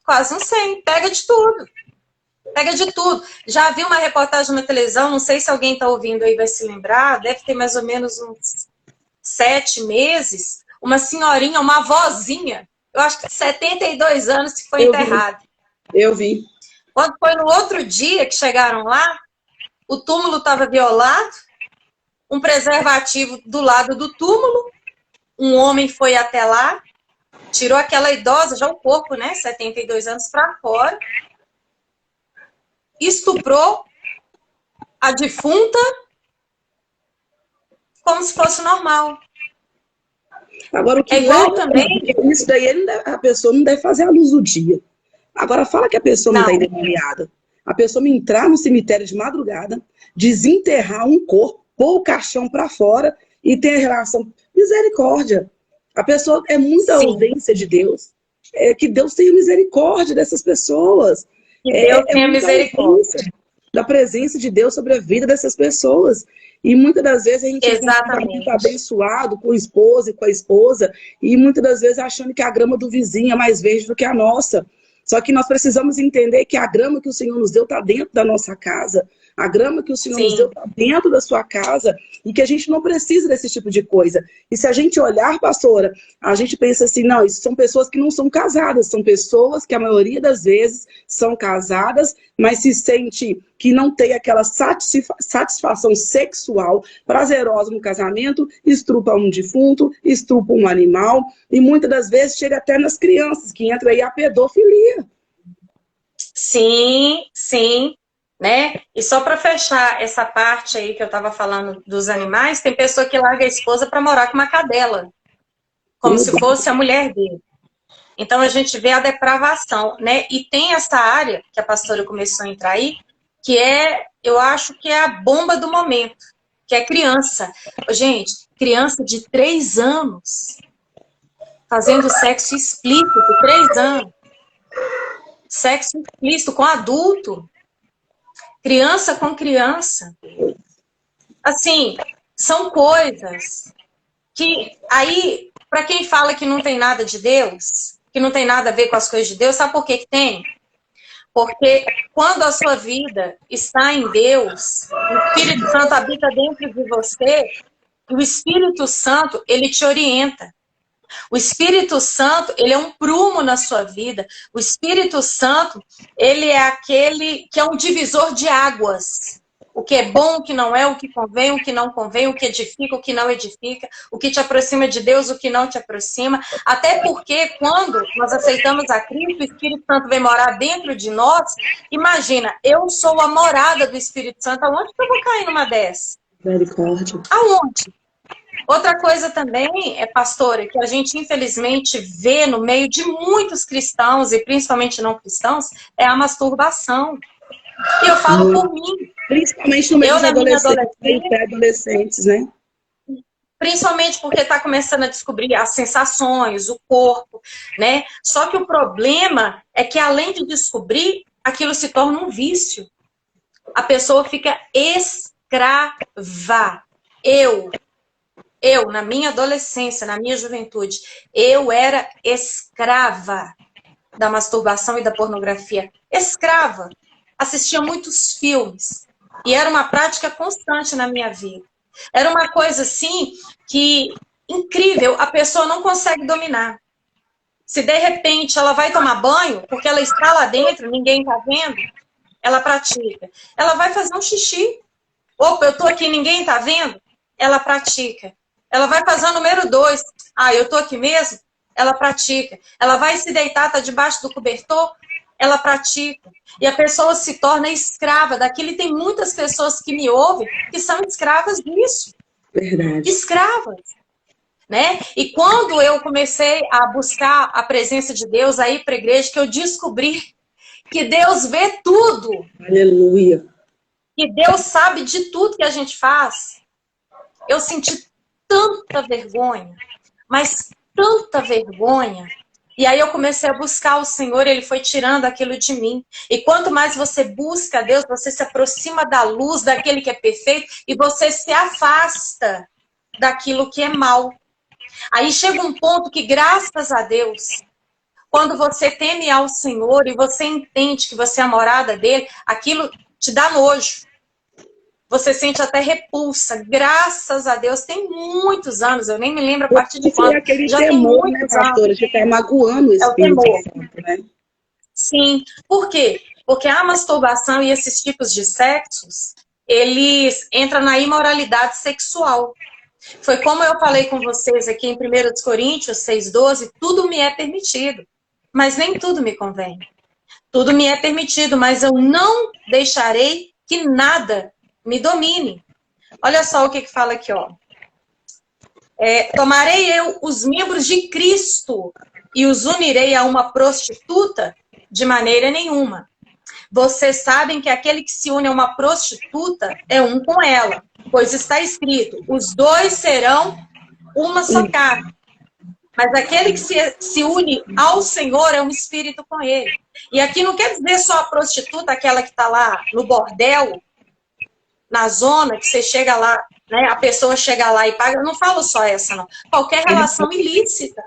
Quase um 100. Pega de tudo. Pega de tudo. Já vi uma reportagem na televisão, não sei se alguém está ouvindo aí vai se lembrar, deve ter mais ou menos uns 7 meses, uma senhorinha, uma vozinha, eu acho que 72 anos que foi enterrada. Eu vi. Quando foi no outro dia que chegaram lá, o túmulo estava violado, um preservativo do lado do túmulo, um homem foi até lá, tirou aquela idosa, já o corpo, né, 72 anos, para fora, estuprou a defunta como se fosse normal. Agora, o que igual também... Isso daí a pessoa não deve fazer à luz do dia. Agora, fala que a pessoa não está endemoniada. A pessoa me entrar no cemitério de madrugada, desenterrar um corpo, pôr o caixão para fora e ter a relação... Misericórdia. A pessoa é muita ausência de Deus. É que Deus tenha misericórdia dessas pessoas. Que Deus tenha misericórdia da presença de Deus sobre a vida dessas pessoas. E muitas das vezes a gente está muito abençoado com o esposo e com a esposa, e muitas das vezes achando que a grama do vizinho é mais verde do que a nossa. Só que nós precisamos entender que a grama que o Senhor nos deu está dentro da nossa casa. A grama que o Senhor nos deu está dentro da sua casa, e que a gente não precisa desse tipo de coisa. E se a gente olhar, pastora, a gente pensa assim, não, isso são pessoas que não são casadas, são pessoas que a maioria das vezes são casadas, mas se sente que não tem aquela satisfação sexual prazerosa no casamento, estrupa um defunto, estrupa um animal, e muitas das vezes chega até nas crianças, que entra aí a pedofilia. Sim, sim. Né? E só para fechar essa parte aí que eu estava falando dos animais, tem pessoa que larga a esposa para morar com uma cadela, como se fosse a mulher dele. Então a gente vê a depravação, né? E tem essa área que a pastora começou a entrar aí, que eu acho que é a bomba do momento, que é criança. Gente, criança de 3 anos fazendo sexo explícito, 3 anos. Sexo explícito com adulto. Criança com criança. Assim, são coisas que aí, para quem fala que não tem nada de Deus, que não tem nada a ver com as coisas de Deus, sabe por que tem? Porque quando a sua vida está em Deus, o Espírito Santo habita dentro de você, e o Espírito Santo, ele te orienta. O Espírito Santo, ele é um prumo na sua vida. O Espírito Santo, ele é aquele que é um divisor de águas. o que é bom, o que não é, o que convém, o que não convém, o que edifica, o que não edifica, o que te aproxima de Deus, o que não te aproxima. Até porque quando nós aceitamos a Cristo, o Espírito Santo vem morar dentro de nós. Imagina, eu sou a morada do Espírito Santo, aonde que eu vou cair numa dessas? Misericórdia. Aonde? Outra coisa também, pastora, que a gente infelizmente vê no meio de muitos cristãos, e principalmente não cristãos, é a masturbação. E eu falo por mim. Principalmente no meio dos adolescentes e pré-adolescentes, né? Principalmente porque está começando a descobrir as sensações, o corpo, né? Só que o problema é que, além de descobrir, aquilo se torna um vício. A pessoa fica escrava. Eu, na minha adolescência, na minha juventude, eu era escrava da masturbação e da pornografia. Escrava. Assistia muitos filmes. E era uma prática constante na minha vida. Era uma coisa, assim, que incrível, a pessoa não consegue dominar. Se, de repente, ela vai tomar banho, porque ela está lá dentro, ninguém está vendo, ela pratica. Ela vai fazer um xixi. Opa, eu estou aqui, ninguém está vendo? Ela pratica. Ela vai fazer o número 2. Ah, eu estou aqui mesmo? Ela pratica. Ela vai se deitar, está debaixo do cobertor? Ela pratica. E a pessoa se torna escrava daquilo. E tem muitas pessoas que me ouvem que são escravas disso. Verdade. Escravas. Né? E quando eu comecei a buscar a presença de Deus aí para a igreja, que eu descobri que Deus vê tudo. Aleluia. Que Deus sabe de tudo que a gente faz. Eu senti tanta vergonha, mas tanta vergonha. E aí eu comecei a buscar o Senhor, Ele foi tirando aquilo de mim. E quanto mais você busca Deus, você se aproxima da luz, daquele que é perfeito, e você se afasta daquilo que é mal. Aí chega um ponto que, graças a Deus, quando você teme ao Senhor e você entende que você é a morada dele, aquilo te dá nojo. Você sente até repulsa. Graças a Deus, tem muitos anos, eu nem me lembro a partir de quando. Já temor, tem muitos, né, pastora? Já está magoando o Espírito Santo, né? Sim. Por quê? Porque a masturbação e esses tipos de sexos, eles entram na imoralidade sexual. Foi como eu falei com vocês aqui em 1 Coríntios 6,12, tudo me é permitido, mas nem tudo me convém. Tudo me é permitido, mas eu não deixarei que nada me domine. Olha só o que fala aqui, ó. Tomarei eu os membros de Cristo e os unirei a uma prostituta? De maneira nenhuma. Vocês sabem que aquele que se une a uma prostituta é um com ela, pois está escrito, os dois serão uma só carne. Mas aquele que se une ao Senhor é um espírito com ele. E aqui não quer dizer só a prostituta, aquela que está lá no bordel, na zona, que você chega lá, né, a pessoa chega lá e paga. Eu não falo só essa, não. Qualquer relação ilícita.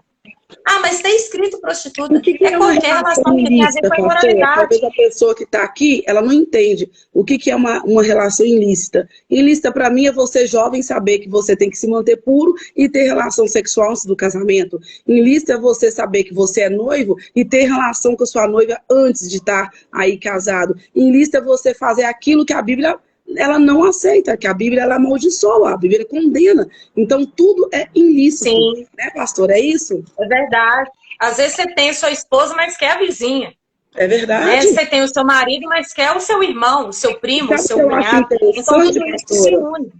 Ah, mas tem escrito prostituta. O que é qualquer relação que tem a ver com a imoralidade. Talvez a pessoa que está aqui, ela não entende o que é uma relação ilícita. Ilícita, para mim, é você jovem saber que você tem que se manter puro e ter relação sexual antes do casamento. Ilícita é você saber que você é noivo e ter relação com a sua noiva antes de estar aí casado. Ilícita é você fazer aquilo que a Bíblia ela não aceita, que a Bíblia ela amaldiçoa, a Bíblia condena. Então, tudo é ilícito. Sim. Né, pastor? É isso? É verdade. Às vezes você tem a sua esposa, mas quer a vizinha. É verdade. Né? Você tem o seu marido, mas quer o seu irmão, o seu primo, o seu cunhado. Então, tudo isso se une.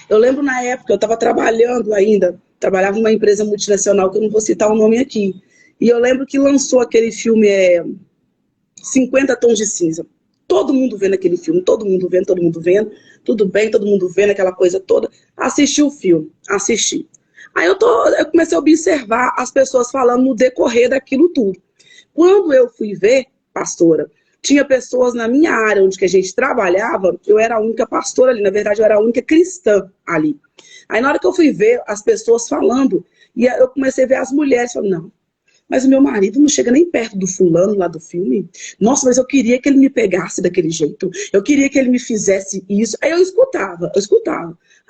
Eu lembro na época, eu estava trabalhando ainda, trabalhava numa empresa multinacional, que eu não vou citar o nome aqui. E eu lembro que lançou aquele filme 50 Tons de Cinza. Todo mundo vendo aquele filme, todo mundo vendo, tudo bem, todo mundo vendo aquela coisa toda. Assisti o filme, assisti. Aí eu comecei a observar as pessoas falando no decorrer daquilo tudo. Quando eu fui ver, pastora, tinha pessoas na minha área onde que a gente trabalhava, eu era a única pastora ali, na verdade eu era a única cristã ali. Aí na hora que eu fui ver as pessoas falando, e eu comecei a ver as mulheres falando, não, mas o meu marido não chega nem perto do fulano lá do filme. Nossa, mas eu queria que ele me pegasse daquele jeito. Eu queria que ele me fizesse isso. Aí eu escutava.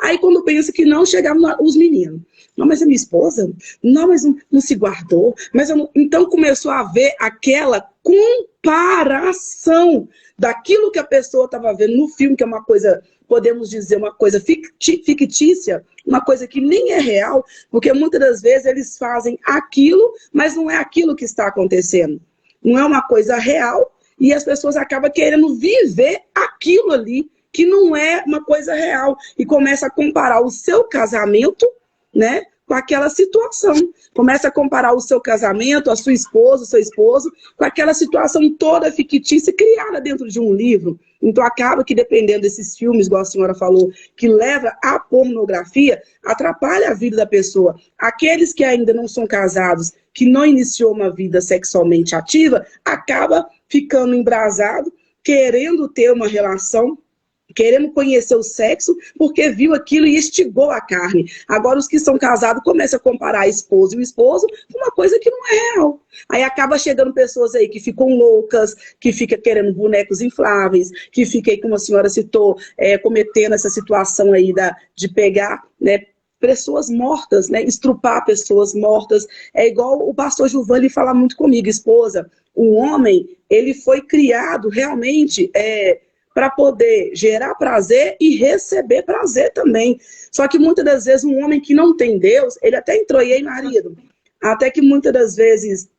Aí quando pensa que não, chegavam os meninos. Não, mas é minha esposa? Não, mas não se guardou. Mas eu não... Então começou a haver aquela comparação daquilo que a pessoa estava vendo no filme, que é uma coisa podemos dizer uma coisa fictícia, uma coisa que nem é real, porque muitas das vezes eles fazem aquilo, mas não é aquilo que está acontecendo. Não é uma coisa real e as pessoas acabam querendo viver aquilo ali, que não é uma coisa real. E começa a comparar o seu casamento, né, com aquela situação. Começa a comparar o seu casamento, a sua esposa, o seu esposo, com aquela situação toda fictícia criada dentro de um livro. Então acaba que, dependendo desses filmes, igual a senhora falou, que leva à pornografia, atrapalha a vida da pessoa. Aqueles que ainda não são casados, que não iniciou uma vida sexualmente ativa, acaba ficando embrasado, querendo ter uma relação, querendo conhecer o sexo, porque viu aquilo e instigou a carne. Agora, os que são casados começam a comparar a esposa e o esposo com uma coisa que não é real. Aí acaba chegando pessoas aí que ficam loucas, que ficam querendo bonecos infláveis, que fica aí, como a senhora citou, cometendo essa situação aí de pegar, né, pessoas mortas, né, estrupar pessoas mortas. É igual o pastor Gilvan fala muito comigo, esposa, o homem, ele foi criado realmente para poder gerar prazer e receber prazer também. Só que muitas das vezes um homem que não tem Deus, ele até entrou aí, marido, até que muitas das vezes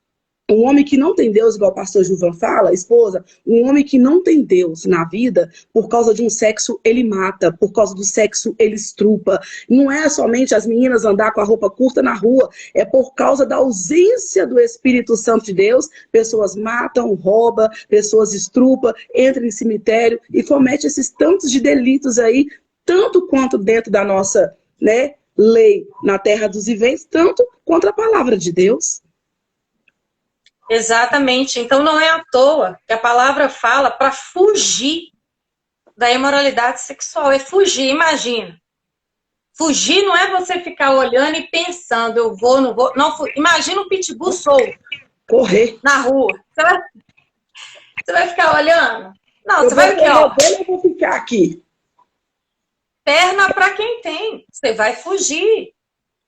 um homem que não tem Deus, igual o pastor Gilvan fala, esposa, um homem que não tem Deus na vida, por causa de um sexo, ele mata, por causa do sexo, ele estrupa. Não é somente as meninas andar com a roupa curta na rua, é por causa da ausência do Espírito Santo de Deus, pessoas matam, roubam, pessoas estrupam, entram em cemitério e cometem esses tantos de delitos aí, tanto quanto dentro da nossa, né, lei na terra dos viventes, tanto contra a palavra de Deus. Exatamente. Então não é à toa que a palavra fala para fugir da imoralidade sexual. É fugir, imagina. Fugir não é você ficar olhando e pensando, eu vou, não vou. Não, imagina um pitbull solto. Correr. Na rua. Você vai ficar olhando? Não, você vai aqui, ó. Eu vou ficar aqui. Perna para quem tem. Você vai fugir.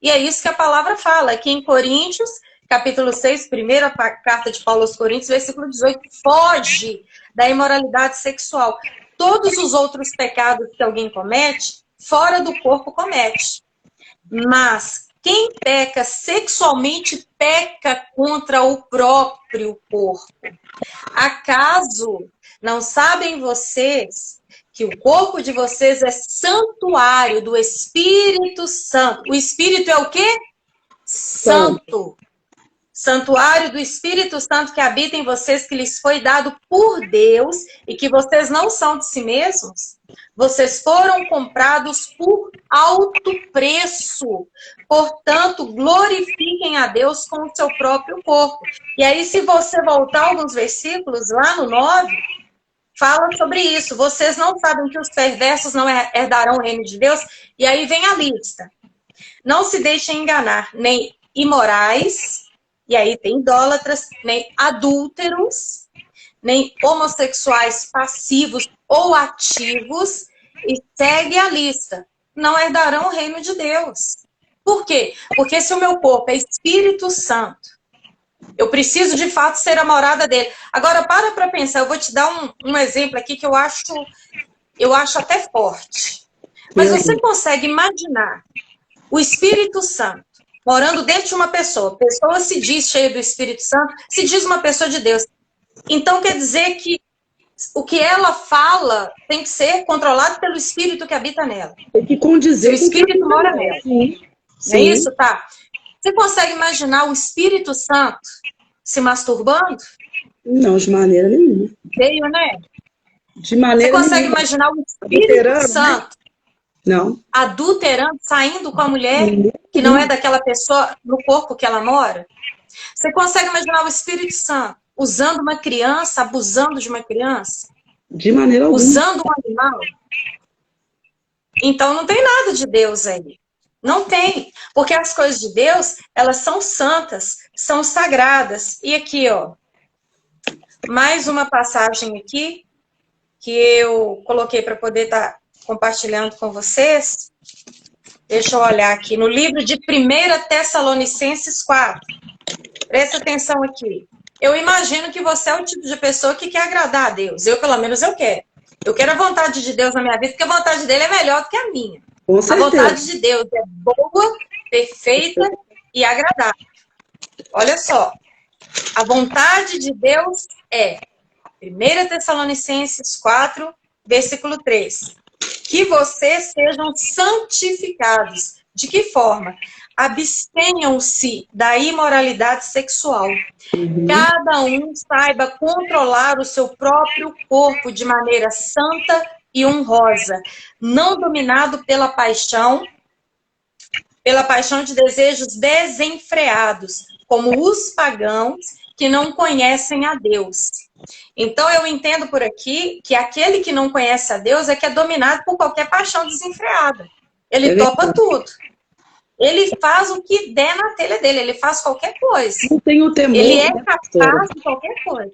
E é isso que a palavra fala. Aqui em Coríntios, capítulo 6, primeira carta de Paulo aos Coríntios, versículo 18, foge da imoralidade sexual. Todos os outros pecados que alguém comete, fora do corpo comete. Mas quem peca sexualmente, peca contra o próprio corpo. Acaso não sabem vocês que o corpo de vocês é santuário do Espírito Santo? O Espírito é o quê? Santo. Santuário do Espírito Santo que habita em vocês, que lhes foi dado por Deus e que vocês não são de si mesmos. Vocês foram comprados por alto preço. Portanto, glorifiquem a Deus com o seu próprio corpo. E aí, se você voltar alguns versículos, lá no 9, fala sobre isso. Vocês não sabem que os perversos não herdarão o reino de Deus? E aí vem a lista. Não se deixem enganar, nem imorais, e aí tem idólatras, nem adúlteros, nem homossexuais passivos ou ativos, e segue a lista. Não herdarão o reino de Deus. Por quê? Porque se o meu corpo é Espírito Santo, eu preciso de fato ser a morada dele. Agora, para pensar, eu vou te dar um exemplo aqui que eu acho até forte. Mas você consegue imaginar o Espírito Santo morando dentro de uma pessoa. A pessoa se diz cheia do Espírito Santo, se diz uma pessoa de Deus. Então quer dizer que o que ela fala tem que ser controlado pelo Espírito que habita nela. Tem que condizer. O Espírito mora nela. Sim. É isso, tá? Você consegue imaginar o Espírito Santo se masturbando? Não, de maneira nenhuma. Veio, né? De maneira Você consegue nenhuma. imaginar o Espírito Santo, né? Não. Adulterando, saindo com a mulher que não é daquela pessoa no corpo que ela mora? Você consegue imaginar o Espírito Santo usando uma criança, abusando de uma criança? De maneira alguma. Usando um animal? Então não tem nada de Deus aí. Não tem. Porque as coisas de Deus, elas são santas, são sagradas. E aqui, ó, mais uma passagem aqui que eu coloquei para poder estar compartilhando com vocês. Deixa eu olhar aqui no livro de 1 Tessalonicenses 4. Presta atenção aqui. Eu imagino que você é o tipo de pessoa que quer agradar a Deus. Eu, pelo menos, eu quero. Eu quero a vontade de Deus na minha vida, porque a vontade dele é melhor do que a minha. Com A certeza. vontade de Deus é boa, perfeita e agradável. Olha só, a vontade de Deus é 1 Tessalonicenses 4, versículo 3. Que vocês sejam santificados. De que forma? Abstenham-se da imoralidade sexual. Cada um saiba controlar o seu próprio corpo de maneira santa e honrosa, não dominado pela paixão de desejos desenfreados, como os pagãos que não conhecem a Deus. Então, eu entendo por aqui que aquele que não conhece a Deus é que é dominado por qualquer paixão desenfreada. Ele topa tudo. Ele faz o que der na telha dele, ele faz qualquer coisa. Não tem o temor. Ele é capaz de qualquer coisa.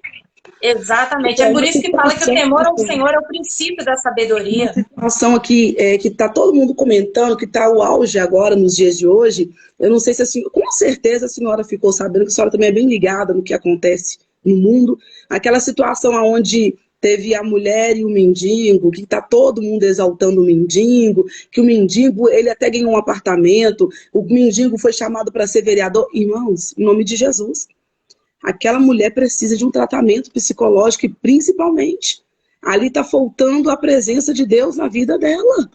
Exatamente. É por isso que fala que o temor ao Senhor é o princípio da sabedoria. Uma situação aqui que está todo mundo comentando, que está o auge agora nos dias de hoje. Eu não sei se a senhora, com certeza a senhora ficou sabendo, que a senhora também é bem ligada no que acontece no mundo. Aquela situação onde teve a mulher e o mendigo, que está todo mundo exaltando o mendigo, que o mendigo, ele até ganhou um apartamento, o mendigo foi chamado para ser vereador. Irmãos, em nome de Jesus, aquela mulher precisa de um tratamento psicológico e principalmente, ali está faltando a presença de Deus na vida dela,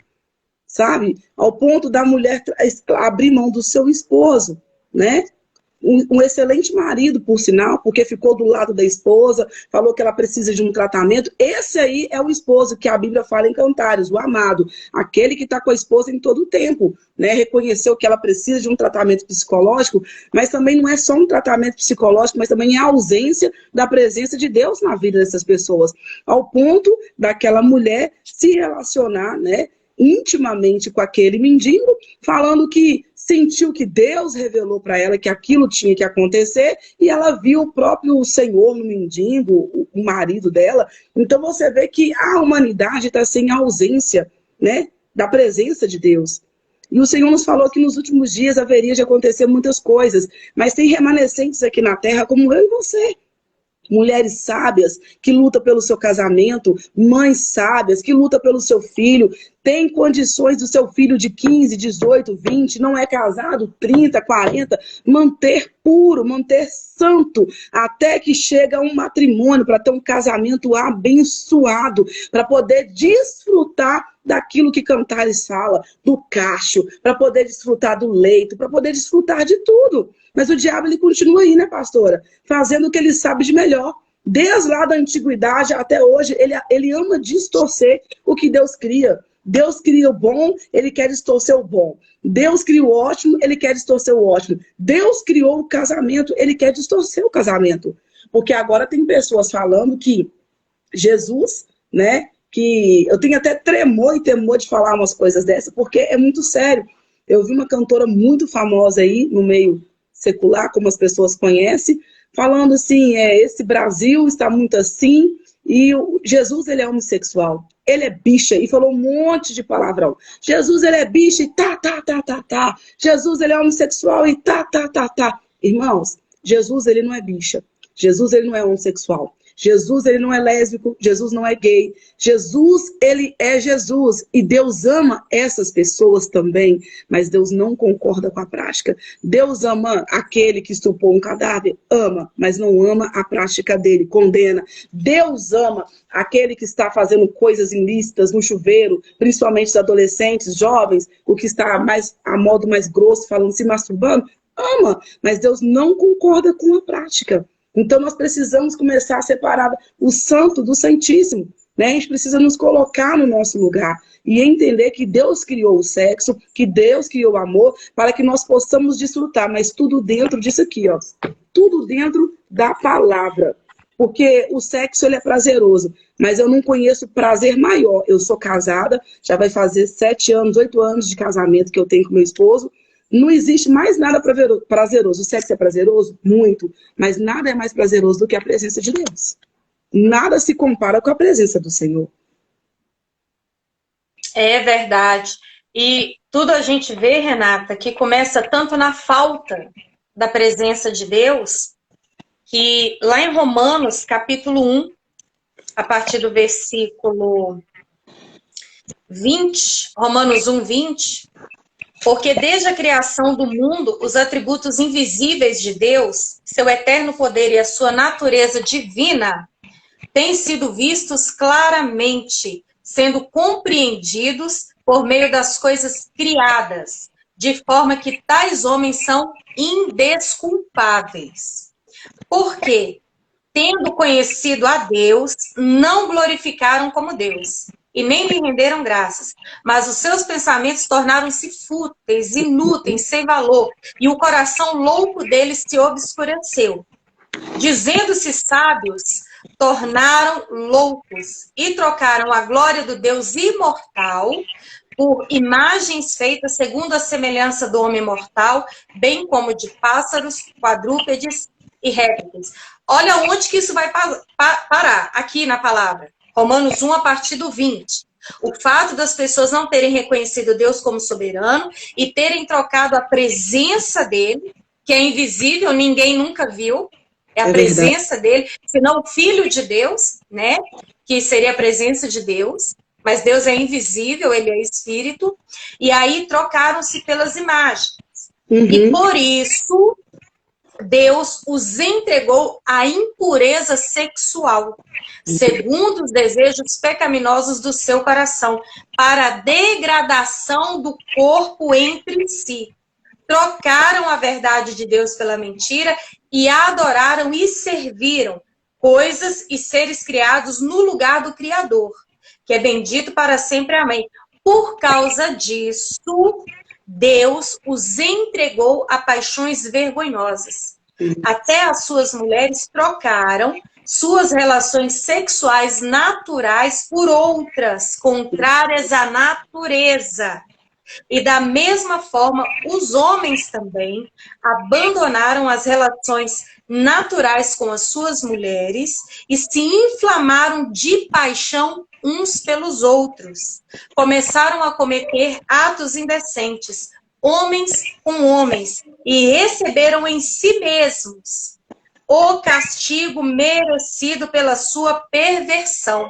sabe? Ao ponto da mulher abrir mão do seu esposo, né? Um excelente marido, por sinal, porque ficou do lado da esposa, falou que ela precisa de um tratamento. Esse aí é o esposo que a Bíblia fala em Cantares, o amado, aquele que está com a esposa em todo o tempo, né? Reconheceu que ela precisa de um tratamento psicológico, mas também não é só um tratamento psicológico, mas também é a ausência da presença de Deus na vida dessas pessoas, ao ponto daquela mulher se relacionar, né, intimamente com aquele mendigo, falando que sentiu que Deus revelou para ela que aquilo tinha que acontecer, e ela viu o próprio Senhor no mendigo, o marido dela. Então você vê que a humanidade está sem a ausência, né, da presença de Deus. E o Senhor nos falou que nos últimos dias haveria de acontecer muitas coisas, mas tem remanescentes aqui na terra como eu e você. Mulheres sábias que lutam pelo seu casamento, mães sábias que lutam pelo seu filho, tem condições do seu filho de 15, 18, 20, não é casado, 30, 40, manter puro, manter santo, até que chega um matrimônio para ter um casamento abençoado, para poder desfrutar daquilo que Cantares fala, do cacho, para poder desfrutar do leito, para poder desfrutar de tudo. Mas o diabo, ele continua aí, né, pastora? Fazendo o que ele sabe de melhor. Desde lá da antiguidade até hoje, ele ama distorcer o que Deus cria. Deus cria o bom, ele quer distorcer o bom. Deus criou o ótimo, ele quer distorcer o ótimo. Deus criou o casamento, ele quer distorcer o casamento. Porque agora tem pessoas falando que Jesus, né, que eu tenho até tremor e temor de falar umas coisas dessas, porque é muito sério. Eu vi uma cantora muito famosa aí no meio secular, como as pessoas conhecem, falando assim, esse Brasil está muito assim, e Jesus, ele é homossexual, ele é bicha, e falou um monte de palavrão. Jesus, ele é bicha, e tá. Jesus, ele é homossexual, e tá. Irmãos, Jesus, ele não é bicha. Jesus, ele não é homossexual. Jesus, ele não é lésbico, Jesus não é gay. Jesus, ele é Jesus. E Deus ama essas pessoas também, mas Deus não concorda com a prática. Deus ama aquele que estupou um cadáver? Ama, mas não ama a prática dele, condena. Deus ama aquele que está fazendo coisas ilícitas no chuveiro, principalmente os adolescentes, jovens, o que está mais a modo mais grosso, falando, se masturbando? Ama, mas Deus não concorda com a prática. Então, nós precisamos começar a separar o santo do santíssimo, né? A gente precisa nos colocar no nosso lugar e entender que Deus criou o sexo, que Deus criou o amor, para que nós possamos desfrutar, mas tudo dentro disso aqui, ó. Tudo dentro da palavra. Porque o sexo, ele é prazeroso, mas eu não conheço prazer maior. Eu sou casada, já vai fazer 7 anos, 8 anos de casamento que eu tenho com meu esposo. Não existe mais nada prazeroso. O sexo é prazeroso? Muito. Mas nada é mais prazeroso do que a presença de Deus. Nada se compara com a presença do Senhor. É verdade. E tudo a gente vê, Renata, que começa tanto na falta da presença de Deus, que lá em Romanos, capítulo 1, a partir do versículo 20, Romanos 1, 20, porque desde a criação do mundo, os atributos invisíveis de Deus, seu eterno poder e a sua natureza divina, têm sido vistos claramente, sendo compreendidos por meio das coisas criadas, de forma que tais homens são indesculpáveis. Porque, tendo conhecido a Deus, não glorificaram como Deus, e nem lhe renderam graças, mas os seus pensamentos tornaram-se fúteis, inúteis, sem valor, e o coração louco deles se obscureceu. Dizendo-se sábios, tornaram loucos, e trocaram a glória do Deus imortal por imagens feitas segundo a semelhança do homem mortal, bem como de pássaros, quadrúpedes e répteis. Olha onde que isso vai parar, aqui na palavra. Romanos 1, a partir do 20. O fato das pessoas não terem reconhecido Deus como soberano e terem trocado a presença dele, que é invisível, ninguém nunca viu, é a presença dele, senão o Filho de Deus, né? Que seria a presença de Deus, mas Deus é invisível, ele é espírito, e aí trocaram-se pelas imagens. E por isso, Deus os entregou à impureza sexual, segundo os desejos pecaminosos do seu coração, para a degradação do corpo entre si. Trocaram a verdade de Deus pela mentira e adoraram e serviram coisas e seres criados no lugar do Criador, que é bendito para sempre. Amém. Por causa disso, Deus os entregou a paixões vergonhosas. Até as suas mulheres trocaram suas relações sexuais naturais por outras, contrárias à natureza. E da mesma forma, os homens também abandonaram as relações naturais com as suas mulheres e se inflamaram de paixão uns pelos outros. Começaram a cometer atos indecentes, homens com homens, e receberam em si mesmos o castigo merecido pela sua perversão.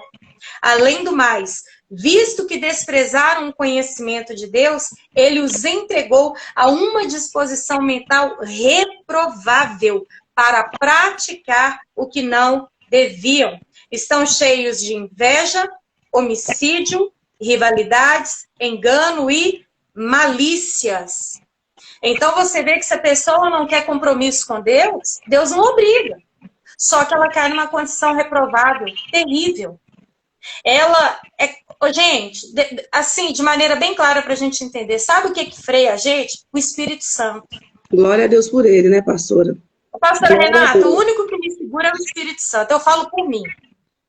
Além do mais, visto que desprezaram o conhecimento de Deus, ele os entregou a uma disposição mental reprovável para praticar o que não deviam. Estão cheios de inveja, homicídio, rivalidades, engano e malícias. Então você vê que se a pessoa não quer compromisso com Deus, Deus não obriga. Só que ela cai numa condição reprovável, terrível. Ela é... Gente, assim, de maneira bem clara para a gente entender, sabe o que freia a gente? O Espírito Santo. Glória a Deus por ele, né, pastora? Pastora Renata, o único que me segura é o Espírito Santo. Eu falo por mim.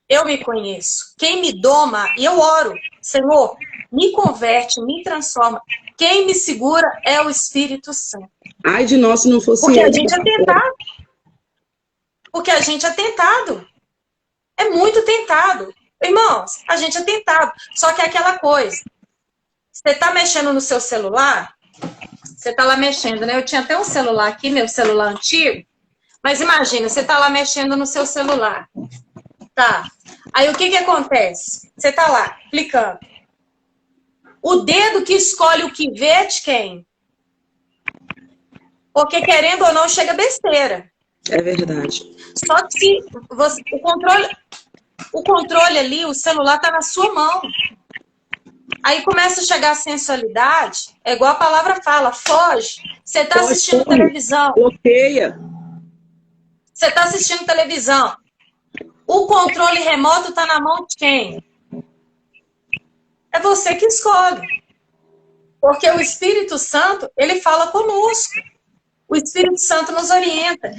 Eu me conheço. Quem me doma, e eu oro, Senhor, me converte, me transforma. Quem me segura é o Espírito Santo. Ai de nós se não fosse Porque ele, a gente é tentado. Porque a gente é tentado. É muito tentado. Irmãos, a gente é tentado. Só que é aquela coisa. Você tá mexendo no seu celular, você tá lá mexendo, né? Eu tinha até um celular aqui, meu celular antigo. Mas imagina, você tá lá mexendo no seu celular. Tá. Aí o que que acontece? Você tá lá, clicando. O dedo que escolhe o que vê é de quem? Porque querendo ou não, chega besteira. É verdade. Só que se você, o controle ali, o celular tá na sua mão. Aí começa a chegar a sensualidade, é igual a palavra fala, foge. Você tá assistindo televisão. Bloqueia. Você tá assistindo televisão. O controle remoto tá na mão de quem? É você que escolhe. Porque o Espírito Santo, ele fala conosco. O Espírito Santo nos orienta.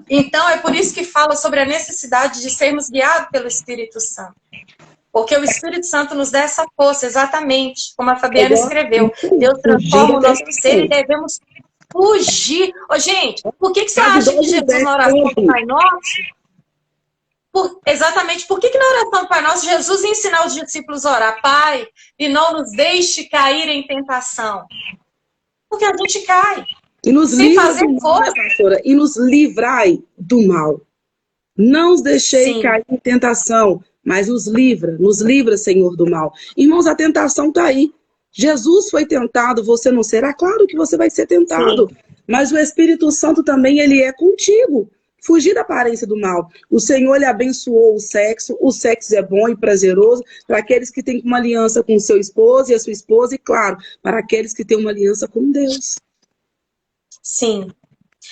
Então, é por isso que fala sobre a necessidade de sermos guiados pelo Espírito Santo. Porque o Espírito Santo nos dá essa força, exatamente, como a Fabiana escreveu. Deus transforma o nosso ser e devemos fugir. Ô, gente, por que você acha que Jesus, na oração do Pai Nosso... Exatamente, por que na oração do Pai Nosso, Jesus ensina os discípulos a orar? Pai, e não nos deixe cair em tentação. Porque a gente cai. E nos sem fazer força. E nos livrai do mal. Não os deixei Sim. cair em tentação, mas nos livra, Senhor, do mal. Irmãos, a tentação está aí. Jesus foi tentado, você não será? Claro que você vai ser tentado. Sim. Mas o Espírito Santo também, ele é contigo. Fugir da aparência do mal. O Senhor, ele abençoou o sexo é bom e prazeroso para aqueles que têm uma aliança com o seu esposo e a sua esposa, e claro, para aqueles que têm uma aliança com Deus. Sim.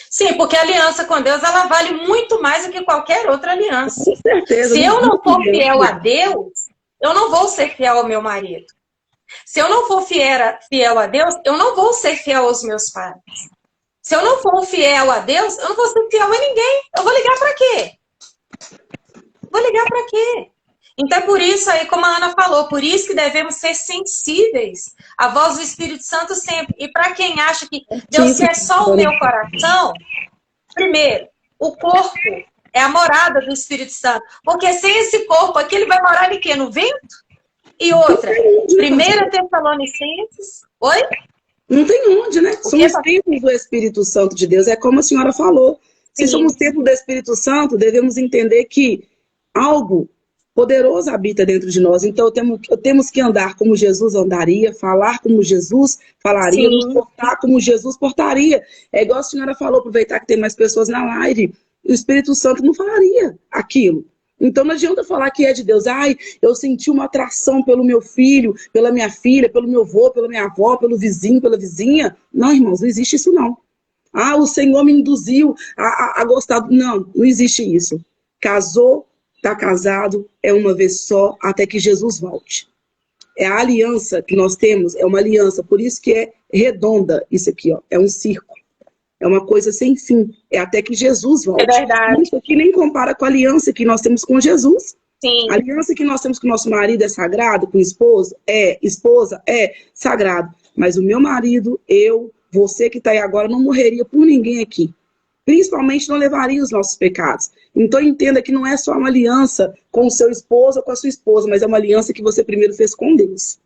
Sim, porque a aliança com Deus, ela vale muito mais do que qualquer outra aliança. Com certeza. Se eu não for fiel a Deus, eu não vou ser fiel ao meu marido. Se eu não for fiel a Deus, eu não vou ser fiel aos meus pais. Se eu não for fiel a Deus, eu não vou ser fiel a ninguém. Eu vou ligar para quê? Vou ligar para quê? Então é por isso aí, como a Ana falou, por isso que devemos ser sensíveis à voz do Espírito Santo sempre. E para quem acha que Deus quer só o meu coração, primeiro, o corpo é a morada do Espírito Santo. Porque sem esse corpo aqui, ele vai morar em quê? No vento? E outra, 1 Tessalonicenses... Oi? Não tem onde, né? Somos templos do Espírito Santo de Deus. É como a senhora falou. Se somos templos do Espírito Santo, devemos entender que algo poderoso habita dentro de nós. Então, temos que andar como Jesus andaria, falar como Jesus falaria, nos portar como Jesus portaria. É igual a senhora falou, aproveitar que tem mais pessoas na live. O Espírito Santo não falaria aquilo. Então não adianta falar que é de Deus. Ai, eu senti uma atração pelo meu filho, pela minha filha, pelo meu avô, pela minha avó, pelo vizinho, pela vizinha. Não, irmãos, não existe isso não. Ah, o Senhor me induziu a gostar. Não, não existe isso. Casou, está casado, é uma vez só, até que Jesus volte. É a aliança que nós temos, é uma aliança, por isso que é redonda isso aqui, ó, é um círculo. É uma coisa sem fim. É até que Jesus volte. É verdade. Isso aqui nem compara com a aliança que nós temos com Jesus. Sim. A aliança que nós temos com o nosso marido é sagrado, com esposa é sagrado. Mas o meu marido, eu, você que está aí agora, não morreria por ninguém aqui. Principalmente não levaria os nossos pecados. Então entenda que não é só uma aliança com o seu esposo ou com a sua esposa, mas é uma aliança que você primeiro fez com Deus.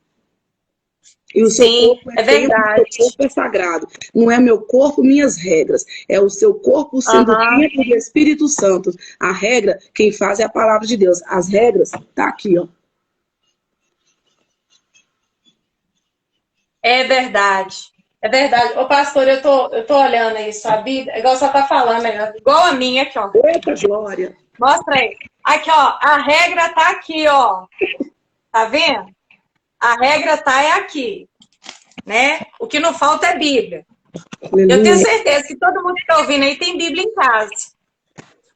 E o seu corpo é verdade. O seu corpo é sagrado. Não é meu corpo, minhas regras. É o seu corpo sendo templo do Espírito Santo. A regra, quem faz é a palavra de Deus. As regras, tá aqui, ó. É verdade. É verdade. Ô, pastor, eu tô olhando aí sua Bíblia, igual você tá falando, né? Igual a minha aqui, ó. Eita, glória. Mostra aí. Aqui, ó. A regra tá aqui, ó. Tá vendo? A regra tá aqui, né? O que não falta é Bíblia. Aleluia. Eu tenho certeza que todo mundo que tá ouvindo aí tem Bíblia em casa.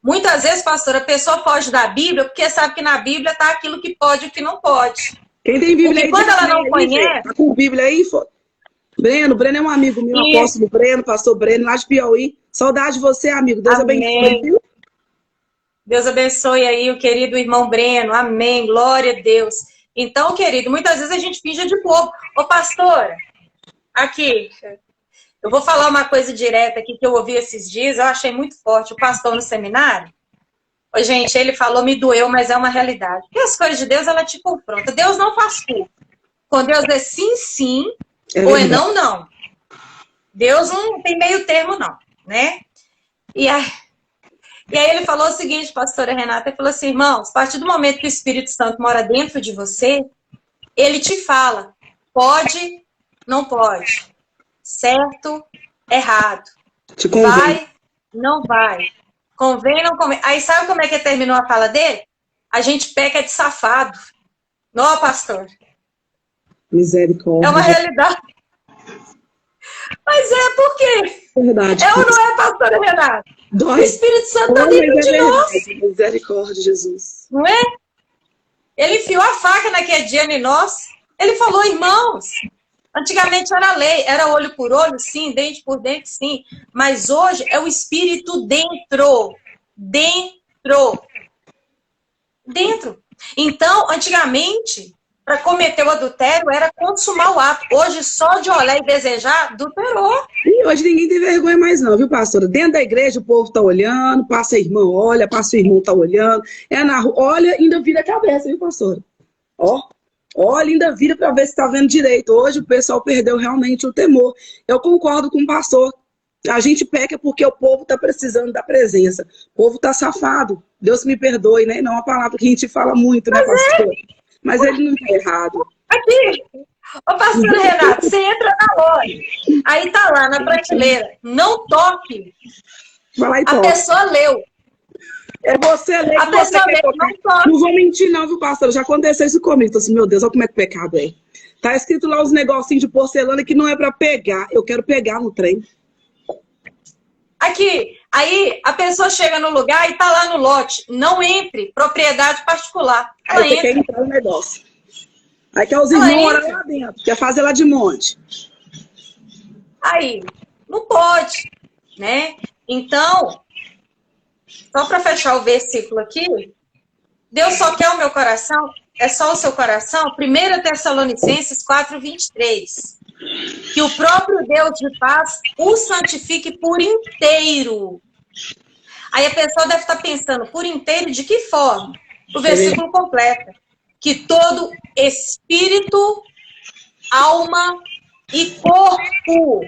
Muitas vezes, pastor, a pessoa pode dar a Bíblia porque sabe que na Bíblia tá aquilo que pode e o que não pode. Quem tem Bíblia porque aí? Quando ela não conhece... Tá com Bíblia aí? Breno é um amigo meu, apóstolo Breno, pastor Breno, lá de Piauí. Saudade de você, amigo. Deus abençoe, viu? Deus abençoe aí o querido irmão Breno. Amém. Glória a Deus. Então, querido, muitas vezes a gente finge de bobo. Ô, pastora, aqui, eu vou falar uma coisa direta aqui que eu ouvi esses dias, eu achei muito forte. O pastor no seminário, ô, gente, ele falou, me doeu, mas é uma realidade. Porque as coisas de Deus, ela te confronta. Deus não faz curso. Com Deus é sim, sim, ou é não, não. Deus não tem meio termo, não, né? E aí ele falou o seguinte, pastora Renata, ele falou assim, irmãos, a partir do momento que o Espírito Santo mora dentro de você, ele te fala, pode, não pode, certo, errado, vai, não vai, convém, não convém. Aí sabe como é que terminou a fala dele? A gente peca de safado. Não, pastor. Misericórdia. É uma realidade. Mas é por quê? Verdade. É ou não é, pastora Renata? Dói. O Espírito Santo está dentro de nós. Misericórdia, Jesus. Não é? Ele enfiou a faca naquele dia em nós. Ele falou, irmãos, antigamente era lei, era olho por olho, sim, dente por dente, sim. Mas hoje é o Espírito dentro. Dentro. Então, antigamente, para cometer o adultério era consumar o ato. Hoje, só de olhar e desejar, adulterou. E hoje ninguém tem vergonha mais não, viu, pastora? Dentro da igreja o povo tá olhando, passa a irmã, olha, passa o irmão, tá olhando. É na rua, olha, ainda vira a cabeça, viu, pastora? Olha, ainda vira para ver se tá vendo direito. Hoje o pessoal perdeu realmente o temor. Eu concordo com o pastor. A gente peca porque o povo está precisando da presença. O povo está safado. Deus me perdoe, né? Não é uma palavra que a gente fala muito, né, pastor? Mas ele não está errado. Aqui, ô pastor Renato, você entra na loja, aí tá lá na prateleira, não toque. Vai lá e A toca. pessoa leu. É você ler A que você pessoa quer leu, tocar. não toque. Não vou mentir não, viu, pastor? Já aconteceu isso comigo. Então, assim, meu Deus, olha como é que o pecado é. Tá escrito lá os negocinhos de porcelana que não é para pegar. Eu quero pegar no trem. Aqui, aí a pessoa chega no lugar e tá lá no lote. Não entre, propriedade particular. Ela Aí você quer entra. entrar no negócio. Aí quer os Ela irmãos orar entra. lá dentro. Quer fazer lá de monte. Aí, não pode, né? Então, só para fechar o versículo aqui, Deus só quer o meu coração, é só o seu coração. 1 Tessalonicenses 4:23. Que o próprio Deus de paz o santifique por inteiro. Aí a pessoa deve estar pensando, por inteiro de que forma? O versículo completa. Que todo espírito, alma e corpo,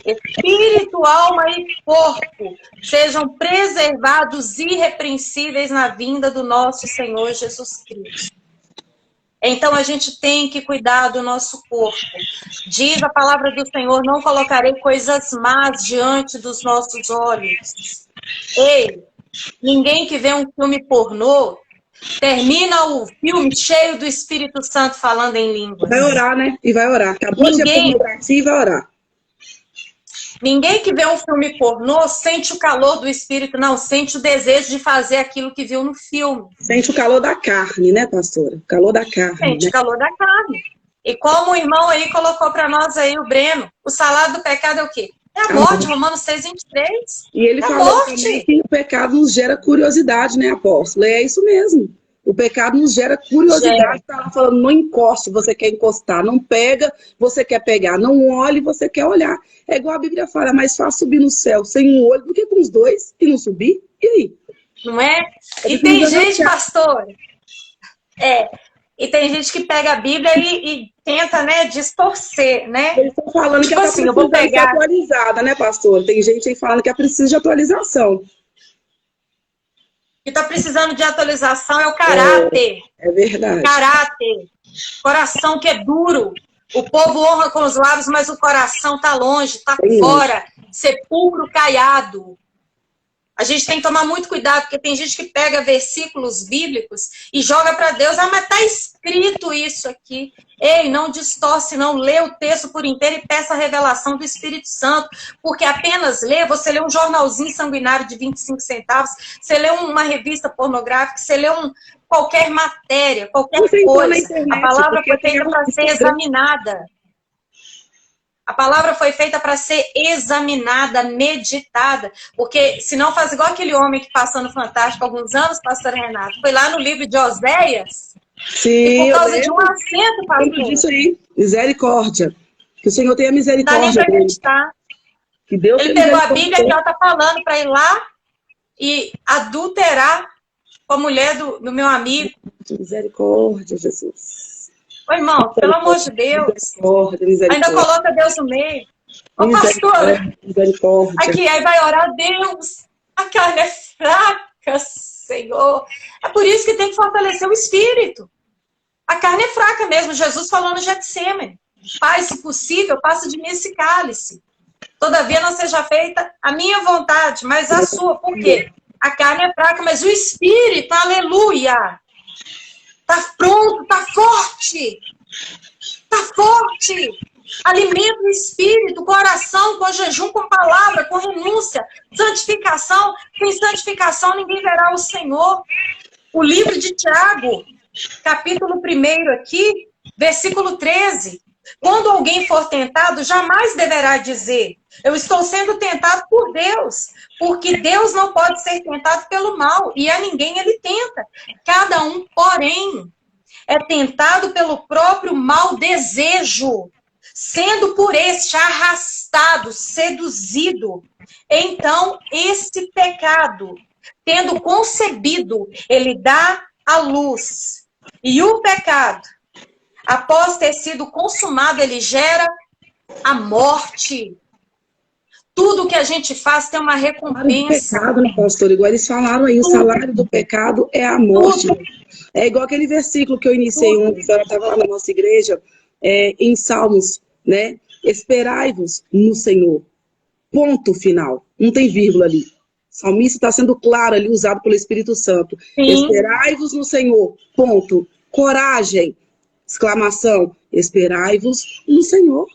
espírito, alma e corpo, sejam preservados irrepreensíveis na vinda do nosso Senhor Jesus Cristo. Então a gente tem que cuidar do nosso corpo. Diz a palavra do Senhor, não colocarei coisas más diante dos nossos olhos. Ei, ninguém que vê um filme pornô termina o filme cheio do Espírito Santo falando em línguas. Vai orar, né? E vai orar. Acabou de pornografia e vai orar. Ninguém que vê um filme pornô sente o calor do Espírito, não. Sente o desejo de fazer aquilo que viu no filme. Sente o calor da carne, né, pastora? O calor da carne. Sente né? o calor da carne. E como o irmão aí colocou para nós aí, o Breno, o salário do pecado é o quê? É a morte, Romanos 6:23. E ele falou também que o pecado nos gera curiosidade, né, apóstolo? É isso mesmo. O pecado nos gera curiosidade. Está lá falando, não encoste, você quer encostar. Não pega, você quer pegar. Não olhe, você quer olhar. É igual a Bíblia fala, é mais fácil subir no céu sem um olho do que com os dois e não subir. E aí? Não é? E tem gente, pastor, e tem gente que pega a Bíblia e tenta, né, distorcer, né? Eles estão falando tipo que ela assim, precisa eu vou pegar... ser atualizada, né, pastor? Tem gente aí falando que ela precisa de atualização. que está precisando de atualização é o caráter. É verdade. Caráter. Coração que é duro. O povo honra com os lábios, mas o coração está longe, está fora. Sepulcro caiado. A gente tem que tomar muito cuidado, porque tem gente que pega versículos bíblicos e joga para Deus. Ah, mas está escrito isso aqui. Ei, não distorce, não. Lê o texto por inteiro e peça a revelação do Espírito Santo. Porque apenas ler, você lê um jornalzinho sanguinário de 25 centavos, você lê uma revista pornográfica, você lê qualquer matéria, qualquer coisa. Internet, a palavra foi feita para ser examinada. A palavra foi feita para ser examinada, meditada, porque senão faz igual aquele homem que passou no Fantástico há alguns anos, pastor Renato, foi lá no livro de Oséias, sim, e por causa de um acento, pastor. Disso aí, misericórdia. Que o Senhor tenha misericórdia. Não dá nem para acreditar. Que Deus Ele pegou a Bíblia e ela está falando para ir lá e adulterar com a mulher do meu amigo. Misericórdia, Jesus. Ô, irmão, pelo amor de Deus. Ainda coloca Deus no meio. Ô, pastor. Misericórdia. Aqui, aí vai orar, Deus, a carne é fraca, Senhor. É por isso que tem que fortalecer o espírito. A carne é fraca mesmo. Jesus falou no Getsêmani. Pai, se possível, passa de mim esse cálice. Todavia não seja feita a minha vontade, mas a sua. Por quê? A carne é fraca, mas o espírito, aleluia, tá pronto, tá forte. Tá forte. Alimenta o espírito, o coração, com jejum, com palavra, com renúncia, santificação. Sem santificação ninguém verá o Senhor. O livro de Tiago, capítulo 1 aqui, versículo 13. Quando alguém for tentado, jamais deverá dizer, eu estou sendo tentado por Deus, porque Deus não pode ser tentado pelo mal, e a ninguém ele tenta. Cada um, porém, é tentado pelo próprio mau desejo, sendo por este arrastado, seduzido. Então, esse pecado, tendo concebido, ele dá à luz. E o pecado, após ter sido consumado, ele gera a morte. Tudo que a gente faz tem uma recompensa. Pecado, né, pastor? Igual eles falaram aí, o salário do pecado é a morte. É igual aquele versículo que eu iniciei ontem, quando eu estava lá na nossa igreja, em Salmos, né? Esperai-vos no Senhor. Ponto final. Não tem vírgula ali. O salmista está sendo claro ali, usado pelo Espírito Santo. Sim. Esperai-vos no Senhor. Ponto. Coragem. Exclamação. Esperai-vos no Senhor.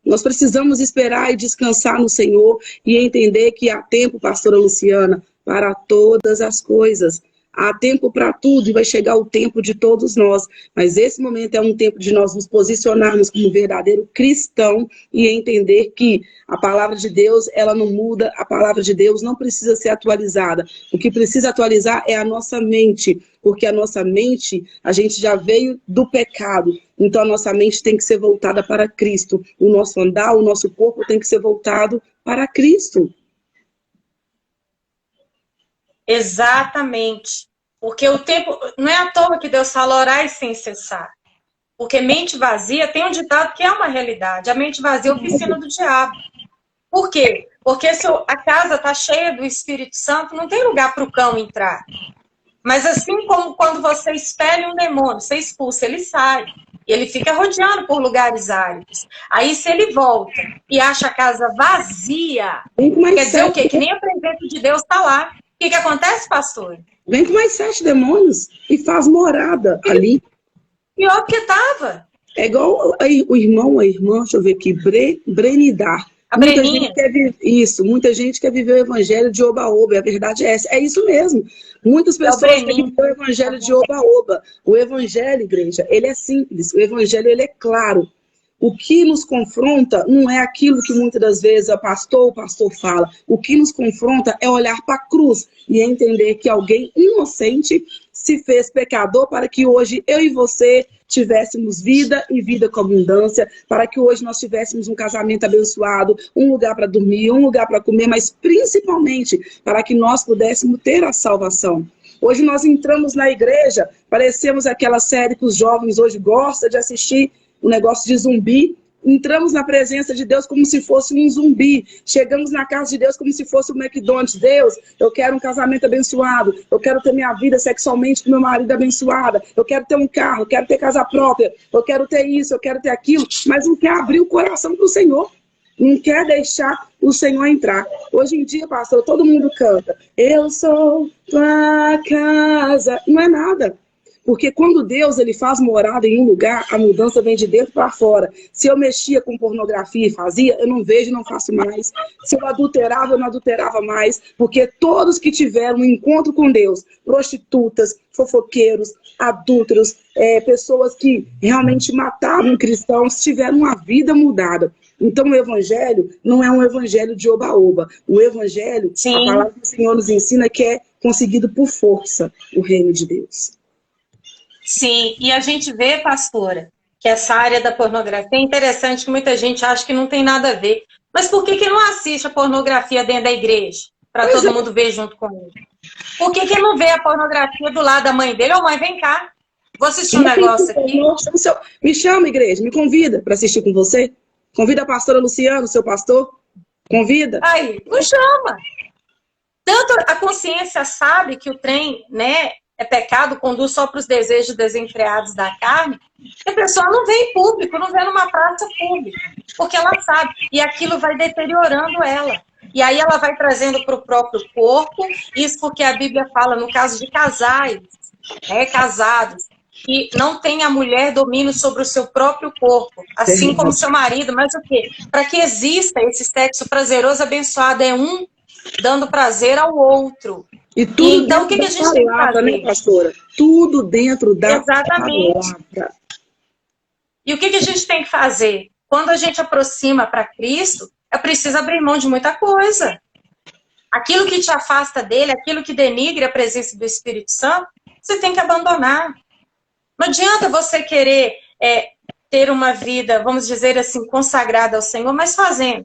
Nós precisamos esperar e descansar no Senhor e entender que há tempo, pastora Luciana, para todas as coisas. Há tempo para tudo e vai chegar o tempo de todos nós. Mas esse momento é um tempo de nós nos posicionarmos como verdadeiro cristão e entender que a palavra de Deus, ela não muda, a palavra de Deus não precisa ser atualizada. O que precisa atualizar é a nossa mente, porque a nossa mente, a gente já veio do pecado. Então a nossa mente tem que ser voltada para Cristo. O nosso andar, o nosso corpo tem que ser voltado para Cristo. Exatamente. Porque o tempo... Não é à toa que Deus fala orai sem cessar. Porque mente vazia, tem um ditado que é uma realidade. A mente vazia é a oficina do diabo. Por quê? Porque se a casa está cheia do Espírito Santo, não tem lugar para o cão entrar. Mas assim como quando você expele um demônio, você expulsa, ele sai. E ele fica rodeando por lugares áridos. Aí se ele volta e acha a casa vazia, quer dizer o quê? Que nem a presença de Deus está lá. O que acontece, pastor? Vem com mais 7 demônios e faz morada ali. Pior que estava. É igual o irmão, a irmã, deixa eu ver aqui, Brenidar. A Breninha. Muita gente quer viver o evangelho de oba-oba, a verdade é essa. É isso mesmo. Muitas pessoas querem viver o evangelho de oba-oba. O evangelho, igreja, ele é simples. O evangelho, ele é claro. O que nos confronta não é aquilo que muitas das vezes o pastor fala. O que nos confronta é olhar para a cruz e entender que alguém inocente se fez pecador para que hoje eu e você tivéssemos vida e vida com abundância, para que hoje nós tivéssemos um casamento abençoado, um lugar para dormir, um lugar para comer, mas principalmente para que nós pudéssemos ter a salvação. Hoje nós entramos na igreja, parecemos aquela série que os jovens hoje gostam de assistir, o negócio de zumbi. Entramos na presença de Deus como se fosse um zumbi. Chegamos na casa de Deus como se fosse o McDonald's. Deus, eu quero um casamento abençoado. Eu quero ter minha vida sexualmente com meu marido abençoada. Eu quero ter um carro, eu quero ter casa própria. Eu quero ter isso, eu quero ter aquilo. Mas não quer abrir o coração para o Senhor. Não quer deixar o Senhor entrar. Hoje em dia, pastor, todo mundo canta. Eu sou tua casa. Não é nada. Porque quando Deus ele faz morada em um lugar, a mudança vem de dentro para fora. Se eu mexia com pornografia e fazia, eu não vejo e não faço mais. Se eu adulterava, eu não adulterava mais. Porque todos que tiveram um encontro com Deus, prostitutas, fofoqueiros, adúlteros, pessoas que realmente matavam cristãos, tiveram uma vida mudada. Então o evangelho não é um evangelho de oba-oba. O evangelho, Sim. A palavra do Senhor nos ensina que é conseguido por força o reino de Deus. Sim, e a gente vê, pastora, que essa área da pornografia é interessante, que muita gente acha que não tem nada a ver. Mas por que não assiste a pornografia dentro da igreja? Para todo mundo ver junto com ele. Por que não vê a pornografia do lado da mãe dele? Ô mãe, vem cá, vou assistir um negócio aqui. Me chama, igreja, me convida para assistir com você. Convida a pastora Luciana, seu pastor. Convida. Aí, não chama. Tanto a consciência sabe que o trem, né, é pecado, conduz só para os desejos desenfreados da carne, que a pessoa não vê em público, não vê numa praça pública, porque ela sabe, e aquilo vai deteriorando ela. E aí ela vai trazendo para o próprio corpo, isso porque a Bíblia fala, no caso de casais, casados, que não tem a mulher domínio sobre o seu próprio corpo, assim como seu marido, mas o quê? Para que exista esse sexo prazeroso abençoado, é um dando prazer ao outro. E tudo então, o que a gente tem que fazer? Né, pastora? Tudo dentro da Exatamente. Palavra. E o que a gente tem que fazer? Quando a gente aproxima para Cristo, é preciso abrir mão de muita coisa. Aquilo que te afasta dele, aquilo que denigre a presença do Espírito Santo, você tem que abandonar. Não adianta você querer ter uma vida, vamos dizer assim, consagrada ao Senhor, mas fazendo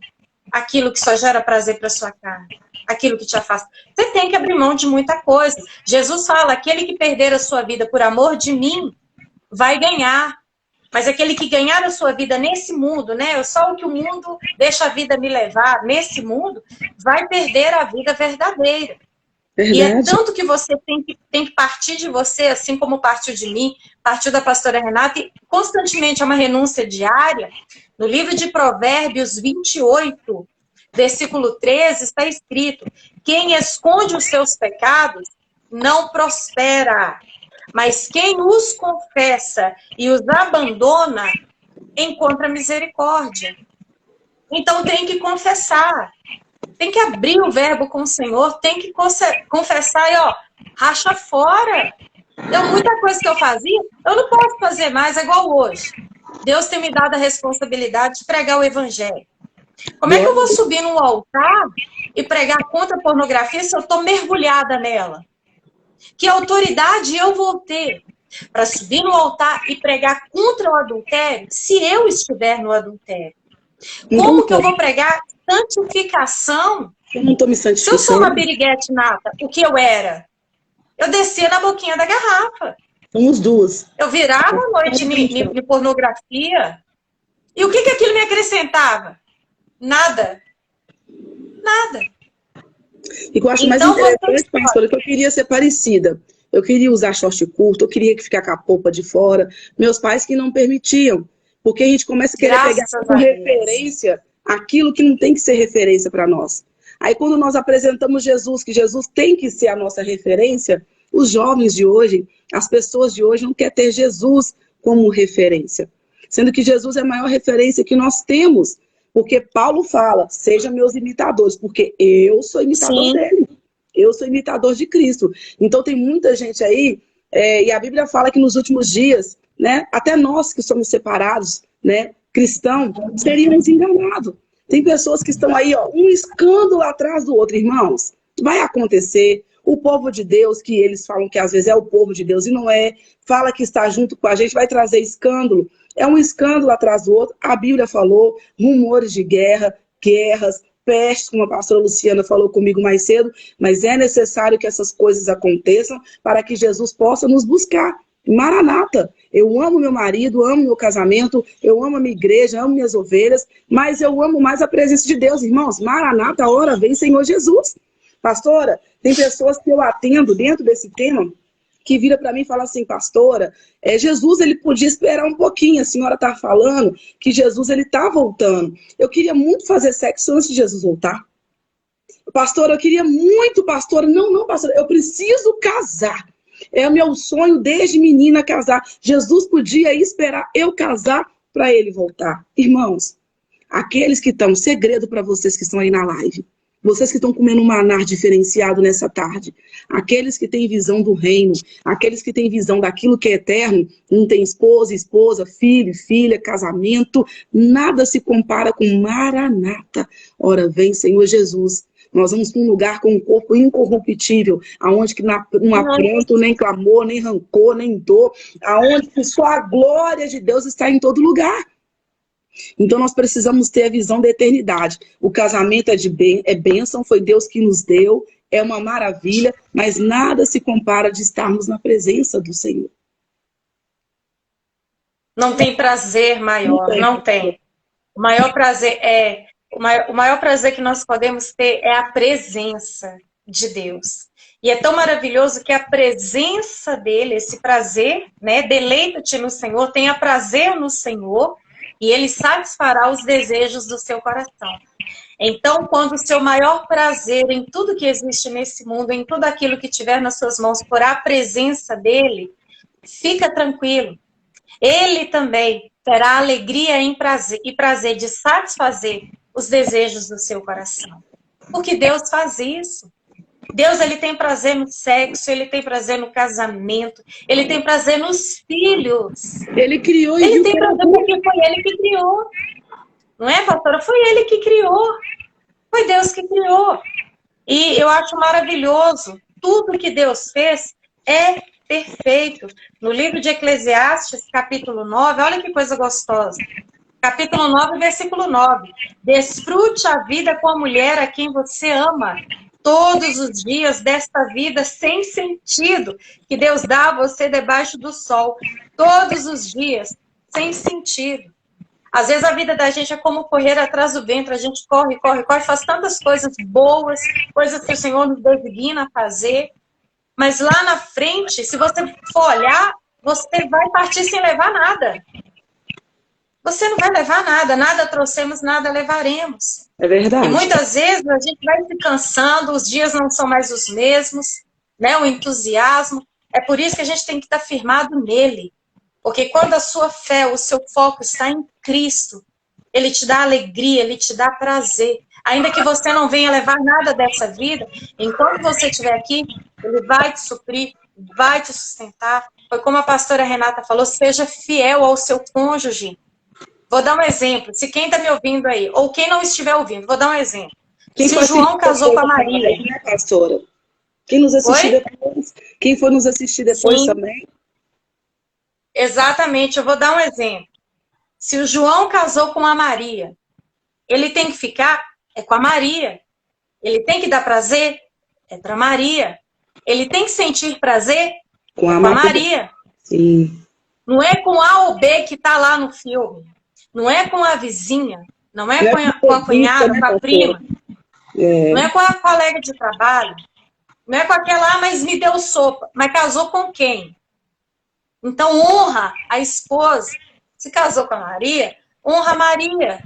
aquilo que só gera prazer para sua carne, aquilo que te afasta. Você tem que abrir mão de muita coisa. Jesus fala, aquele que perder a sua vida por amor de mim, vai ganhar. mas aquele que ganhar a sua vida nesse mundo, né? Só o que o mundo deixa a vida me levar nesse mundo, vai perder a vida verdadeira. Verdade. E é tanto que você tem que partir de você, assim como partiu de mim, partiu da pastora Renata, e constantemente é uma renúncia diária. No livro de Provérbios 28, versículo 13, está escrito: quem esconde os seus pecados não prospera, mas quem os confessa e os abandona encontra misericórdia. Então tem que confessar, tem que abrir o verbo com o Senhor, tem que confessar e, ó, racha fora. Muita coisa que eu fazia, eu não posso fazer mais, é igual hoje. Deus tem me dado a responsabilidade de pregar o evangelho. Como é que eu vou subir num altar e pregar contra a pornografia se eu estou mergulhada nela? Que autoridade eu vou ter para subir no altar e pregar contra o adultério se eu estiver no adultério? Como que eu vou pregar santificação? Eu não estou me santificando. Se eu sou uma piriguete nata, o que eu era? Eu descia na boquinha da garrafa. Somos duas. Eu virava a noite em pornografia. E o que aquilo me acrescentava? Nada. Nada. E eu acho mais interessante, pastora, que eu queria ser parecida. Eu queria usar short curto, eu queria ficar com a polpa de fora. Meus pais que não permitiam. Porque a gente começa a querer pegar como referência aquilo que não tem que ser referência para nós. Aí quando nós apresentamos Jesus, que Jesus tem que ser a nossa referência, os jovens de hoje, as pessoas de hoje não querem ter Jesus como referência. Sendo que Jesus é a maior referência que nós temos. Porque Paulo fala, sejam meus imitadores, porque eu sou imitador dele. Eu sou imitador de Cristo. Então tem muita gente aí, e a Bíblia fala que nos últimos dias, né, até nós que somos separados, né, cristãos, seríamos enganados. Tem pessoas que estão aí, ó, um escândalo atrás do outro, irmãos. Vai acontecer. O povo de Deus, que eles falam que às vezes é o povo de Deus e não é, fala que está junto com a gente, vai trazer escândalo. É um escândalo atrás do outro. A Bíblia falou, rumores de guerra, guerras, pestes, como a pastora Luciana falou comigo mais cedo, mas é necessário que essas coisas aconteçam para que Jesus possa nos buscar. Maranata, eu amo meu marido, amo meu casamento, eu amo a minha igreja, amo minhas ovelhas, mas eu amo mais a presença de Deus, irmãos. Maranata, a hora vem, Senhor Jesus. Pastora, tem pessoas que eu atendo dentro desse tema que vira para mim e fala assim, pastora, Jesus ele podia esperar um pouquinho, a senhora está falando que Jesus ele está voltando. Eu queria muito fazer sexo antes de Jesus voltar. Pastora, eu queria muito, pastora, não, pastora, eu preciso casar. É o meu sonho desde menina casar. Jesus podia esperar eu casar para ele voltar. Irmãos, aqueles que estão, segredo para vocês que estão aí na live, vocês que estão comendo um maná diferenciado nessa tarde, aqueles que têm visão do reino, aqueles que têm visão daquilo que é eterno, não tem esposa, filho, filha, casamento, nada se compara com Maranata. Ora vem, Senhor Jesus. Nós vamos para um lugar com um corpo incorruptível, aonde que não há pranto, nem clamor, nem rancor, nem dor, aonde que só a glória de Deus está em todo lugar. Então nós precisamos ter a visão da eternidade. O casamento é bênção, foi Deus que nos deu, é uma maravilha, mas nada se compara de estarmos na presença do Senhor. Não tem prazer maior, não tem. O maior prazer que nós podemos ter é a presença de Deus. E é tão maravilhoso que a presença dele, esse prazer, né, deleita-te no Senhor, tenha prazer no Senhor, e ele satisfará os desejos do seu coração. Então, quando o seu maior prazer em tudo que existe nesse mundo, em tudo aquilo que tiver nas suas mãos, for a presença dele, fica tranquilo. Ele também terá alegria e prazer de satisfazer os desejos do seu coração. Porque Deus faz isso. Deus ele tem prazer no sexo, ele tem prazer no casamento, ele tem prazer nos filhos. Ele criou ele tem prazer porque foi ele que criou. Não é, pastora? Foi ele que criou. Foi Deus que criou. E eu acho maravilhoso. Tudo que Deus fez é perfeito. No livro de Eclesiastes, capítulo 9, olha que coisa gostosa. Capítulo 9, versículo 9. Desfrute a vida com a mulher a quem você ama. Todos os dias desta vida sem sentido que Deus dá a você debaixo do sol. Todos os dias sem sentido. Às vezes a vida da gente é como correr atrás do vento, a gente corre, corre, corre, faz tantas coisas boas, coisas que o Senhor nos designa a fazer, mas lá na frente, se você for olhar, você vai partir sem levar nada. Você não vai levar nada, nada trouxemos, nada levaremos. É verdade. E muitas vezes a gente vai se cansando, os dias não são mais os mesmos, né? O entusiasmo. É por isso que a gente tem que estar firmado nele. Porque quando a sua fé, o seu foco está em Cristo, ele te dá alegria, ele te dá prazer. Ainda que você não venha levar nada dessa vida, enquanto você estiver aqui, ele vai te suprir, vai te sustentar. Foi como a pastora Renata falou, seja fiel ao seu cônjuge. Vou dar um exemplo. Se quem está me ouvindo aí, ou quem não estiver ouvindo, vou dar um exemplo. Se o João casou com a Maria... Né, pastora? Quem nos assistiu depois, quem for nos assistir depois também. Exatamente, eu vou dar um exemplo. Se o João casou com a Maria, ele tem que ficar com a Maria. Ele tem que dar prazer, para Maria. Ele tem que sentir prazer, com a Maria. Sim. Não é com A ou B que está lá no filme. Não é com a vizinha. Não é com a cunhada, com a prima. Não é com a colega de trabalho. Não é com aquela, mas me deu sopa. Mas casou com quem? Então, honra a esposa. Se casou com a Maria, honra a Maria.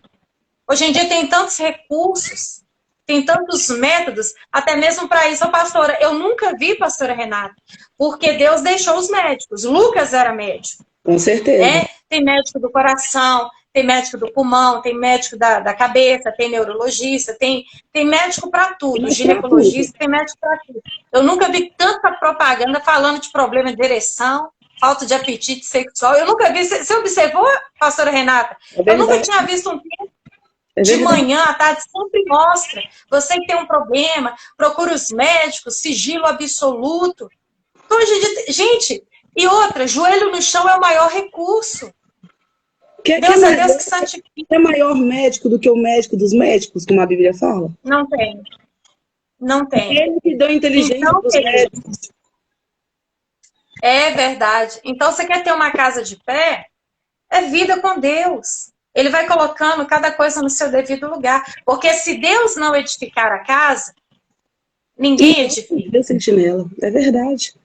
Hoje em dia tem tantos recursos, tem tantos métodos, até mesmo para isso. Pastora, eu nunca vi, pastora Renata, porque Deus deixou os médicos. Lucas era médico. Com certeza. Tem médico do coração, tem médico do pulmão, tem médico da cabeça, tem neurologista, tem médico para tudo, ginecologista, tem médico para tudo. Eu nunca vi tanta propaganda falando de problema de ereção, falta de apetite sexual. Eu nunca vi. Você observou, pastora Renata? Eu nunca tinha visto um tempo de manhã, à tarde, sempre mostra. Você que tem um problema, procura os médicos, sigilo absoluto. Então, gente, e outra, joelho no chão é o maior recurso. Deus é Deus que santifica. É maior médico do que o médico dos médicos, como a Bíblia fala? Não tem. Não tem. Ele que deu inteligência para os médicos. É verdade. Então, você quer ter uma casa de pé? É vida com Deus. Ele vai colocando cada coisa no seu devido lugar. Porque se Deus não edificar a casa, ninguém edifica. Sentinela. É verdade.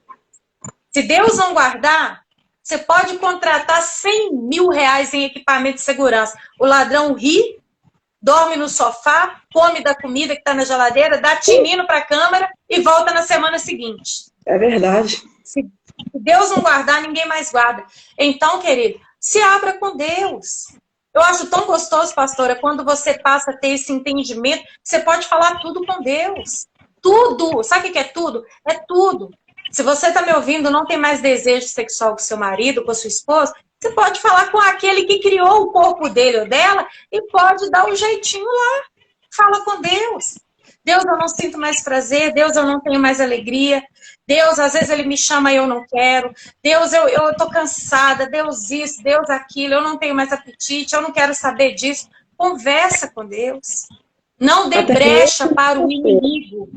Se Deus não guardar, você pode contratar 100 mil reais em equipamento de segurança. O ladrão ri, dorme no sofá, come da comida que está na geladeira, dá tinindo para a câmera e volta na semana seguinte. É verdade. Se Deus não guardar, ninguém mais guarda. Então, querido, se abra com Deus. Eu acho tão gostoso, pastora, quando você passa a ter esse entendimento, você pode falar tudo com Deus. Tudo. Sabe o que é tudo? É tudo. Se você está me ouvindo, não tem mais desejo sexual com seu marido, com a sua esposa, você pode falar com aquele que criou o corpo dele ou dela e pode dar um jeitinho lá. Fala com Deus. Deus, eu não sinto mais prazer. Deus, eu não tenho mais alegria. Deus, às vezes ele me chama e eu não quero. Deus, eu tô cansada. Deus isso, Deus aquilo. Eu não tenho mais apetite, eu não quero saber disso. Conversa com Deus. Não dê brecha para o inimigo.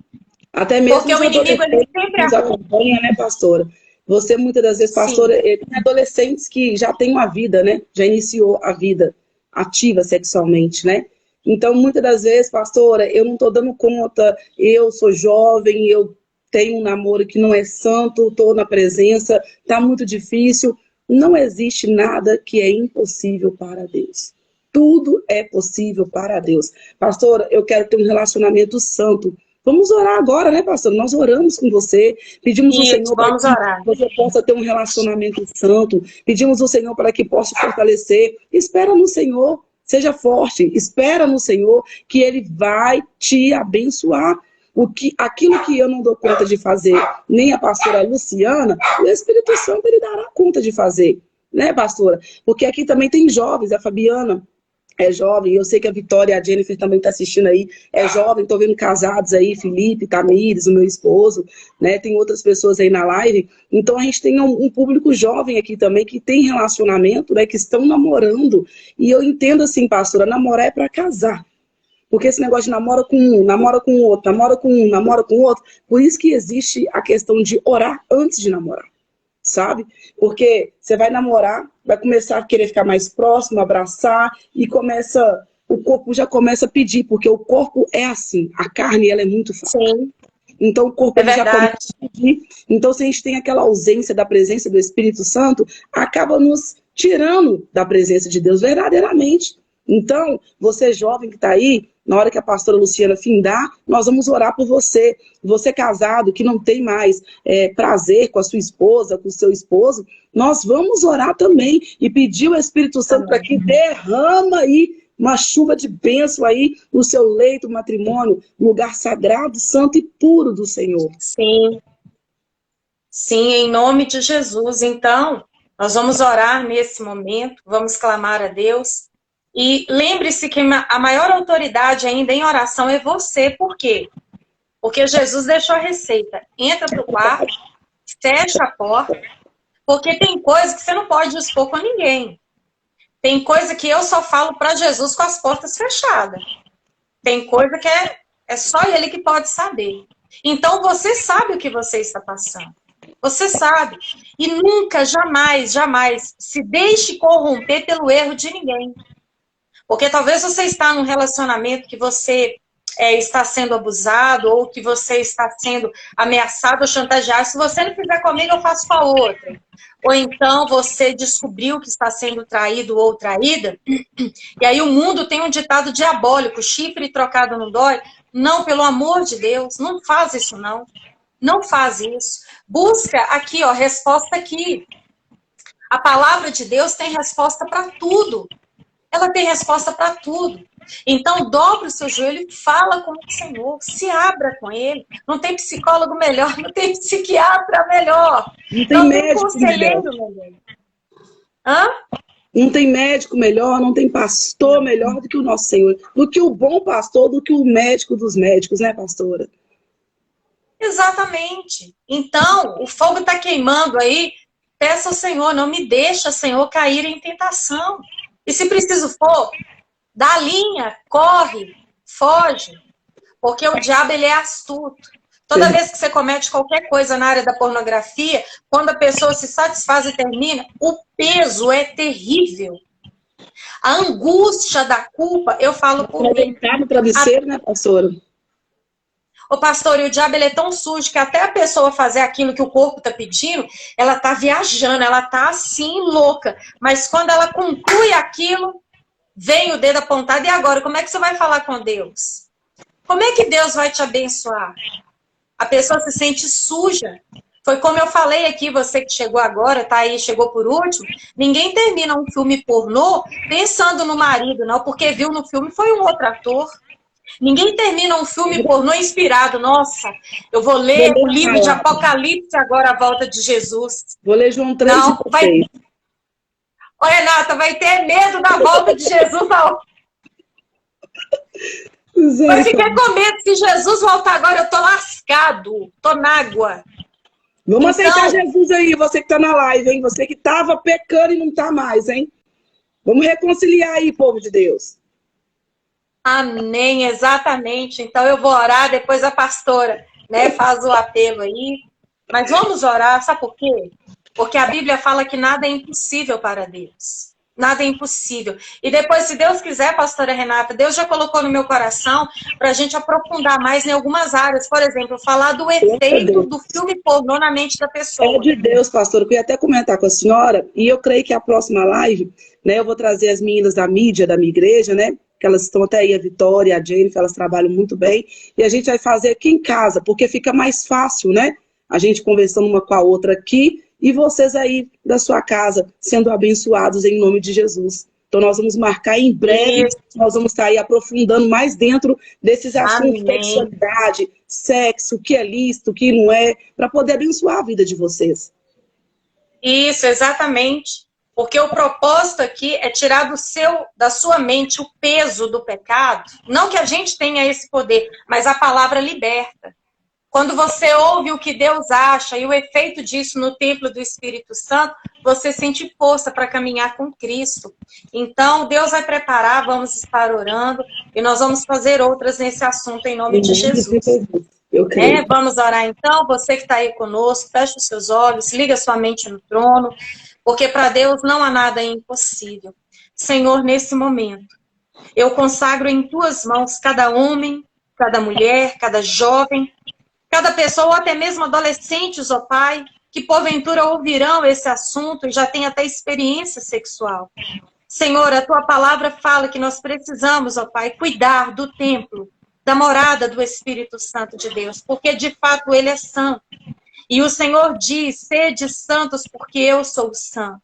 Até mesmo porque o inimigo, ele sempre nos acompanha, né, pastora? Você, muitas das vezes, pastora, tem adolescentes que já têm uma vida, né? Já iniciou a vida ativa sexualmente, né? Então, muitas das vezes, pastora, eu não estou dando conta, eu sou jovem, eu tenho um namoro que não é santo, estou na presença, está muito difícil. Não existe nada que é impossível para Deus. Tudo é possível para Deus. Pastora, eu quero ter um relacionamento santo. Vamos orar agora, né, pastor? Nós oramos com você, pedimos ao Senhor para que você possa ter um relacionamento santo, pedimos ao Senhor para que possa fortalecer. Espera no Senhor, seja forte, espera no Senhor que Ele vai te abençoar. Aquilo que eu não dou conta de fazer, nem a pastora Luciana, o Espírito Santo Ele dará conta de fazer, né, pastora? Porque aqui também tem jovens, a Fabiana é jovem, eu sei que a Vitória e a Jennifer também estão assistindo aí, é jovem, estou vendo casados aí, Felipe, Tamires, o meu esposo, né, tem outras pessoas aí na live, então a gente tem um público jovem aqui também, que tem relacionamento, né, que estão namorando, e eu entendo assim, pastora, namorar é para casar, porque esse negócio de namora com um, namora com o outro, namora com um, namora com o outro, por isso que existe a questão de orar antes de namorar. sabe? Porque você vai namorar, vai começar a querer ficar mais próximo, abraçar, e o corpo já começa a pedir, porque o corpo é assim, a carne ela é muito fácil. Sim, Então o corpo é ele já verdade. começa a pedir. Então, se a gente tem aquela ausência da presença do Espírito Santo, acaba nos tirando da presença de Deus verdadeiramente. Então, você jovem que está aí, na hora que a pastora Luciana findar, nós vamos orar por você. Você casado, que não tem mais prazer com a sua esposa, com o seu esposo, nós vamos orar também e pedir o Espírito Santo para que derrama aí uma chuva de bênção aí no seu leito, matrimônio, lugar sagrado, santo e puro do Senhor. Sim, sim, em nome de Jesus. Então, nós vamos orar nesse momento, vamos clamar a Deus. E lembre-se que a maior autoridade ainda em oração é você. Por quê? Porque Jesus deixou a receita. Entra para o quarto, fecha a porta, porque tem coisa que você não pode expor com ninguém. Tem coisa que eu só falo para Jesus com as portas fechadas. Tem coisa que é só ele que pode saber. Então você sabe o que você está passando. Você sabe. E nunca, jamais, jamais se deixe corromper pelo erro de ninguém. Porque talvez você está num relacionamento que você está sendo abusado ou que você está sendo ameaçado ou chantageado. Se você não fizer comigo, eu faço com a outra. Ou então você descobriu que está sendo traído ou traída, e aí o mundo tem um ditado diabólico, chifre trocado não dói. Não, pelo amor de Deus, não faz isso não. Não faz isso. Busca aqui, ó, resposta aqui. A palavra de Deus tem resposta para tudo. Ela tem resposta para tudo. Então, dobre o seu joelho e fala com o Senhor. Se abra com Ele. Não tem psicólogo melhor, não tem psiquiatra melhor. Não tem médico conselheiro melhor. Hã? Não tem médico melhor, não tem pastor melhor do que o nosso Senhor. Do que o bom pastor, do que o médico dos médicos, né, pastora? Exatamente. Então, o fogo está queimando aí. Peça ao Senhor, não me deixa, Senhor, cair em tentação. E se preciso for, dá a linha, corre, foge. Porque o diabo, ele é astuto. Toda vez que você comete qualquer coisa na área da pornografia, quando a pessoa se satisfaz e termina, o peso é terrível. A angústia da culpa, eu falo por mim. Deitar no travesseiro, né, pastora? Ô, pastor, e o diabo ele é tão sujo que até a pessoa fazer aquilo que o corpo está pedindo, ela está viajando, ela está assim, louca. Mas quando ela conclui aquilo, vem o dedo apontado. E agora, como é que você vai falar com Deus? Como é que Deus vai te abençoar? A pessoa se sente suja. Foi como eu falei aqui, você que chegou agora, tá aí, chegou por último. Ninguém termina um filme pornô pensando no marido, não, porque viu no filme foi um outro ator. Ninguém termina um filme pornô inspirado. Nossa, eu vou ler o livro de Apocalipse agora, a volta de Jesus. Vou ler João 3 não, vai... Ô, Renata, vai ter medo da volta de Jesus. Não. Vai ficar com medo. Se Jesus voltar agora, eu tô lascado. Tô na água. Vamos aceitar Jesus aí, você que tá na live, hein? Você que tava pecando e não tá mais, hein? Vamos reconciliar aí, povo de Deus. Amém, exatamente. Então eu vou orar, depois a pastora, né, faz o apelo aí. Mas vamos orar, sabe por quê? Porque a Bíblia fala que nada é impossível para Deus. Nada é impossível. E depois, se Deus quiser, pastora Renata, Deus já colocou no meu coração para a gente aprofundar mais em algumas áreas. Por exemplo, falar do efeito do filme pornô na mente da pessoa. É de Deus, pastor. Eu queria até comentar com a senhora, e eu creio que a próxima live, né, eu vou trazer as meninas da mídia, da minha igreja, né? Que elas estão até aí, a Vitória, a Jennifer, elas trabalham muito bem. E a gente vai fazer aqui em casa, porque fica mais fácil, né? A gente conversando uma com a outra aqui, e vocês aí da sua casa sendo abençoados em nome de Jesus. Então nós vamos marcar em breve, nós vamos estar aí aprofundando mais dentro desses assuntos de sexualidade, sexo, o que é lícito, o que não é, para poder abençoar a vida de vocês. Isso, exatamente. Porque o propósito aqui é tirar da sua mente o peso do pecado. Não que a gente tenha esse poder, mas a palavra liberta. Quando você ouve o que Deus acha e o efeito disso no templo do Espírito Santo, você sente força para caminhar com Cristo. Então, Deus vai preparar, vamos estar orando e nós vamos fazer outras nesse assunto em nome de Jesus. Eu creio. Vamos orar então. Você que está aí conosco, feche os seus olhos, liga sua mente no trono, porque para Deus não há nada impossível. Senhor, nesse momento, eu consagro em tuas mãos cada homem, cada mulher, cada jovem, cada pessoa, ou até mesmo adolescentes, ó Pai, que porventura ouvirão esse assunto e já tem até experiência sexual. Senhor, a tua palavra fala que nós precisamos, ó Pai, cuidar do templo, da morada do Espírito Santo de Deus, porque de fato ele é santo. E o Senhor diz, sede santos porque eu sou santo.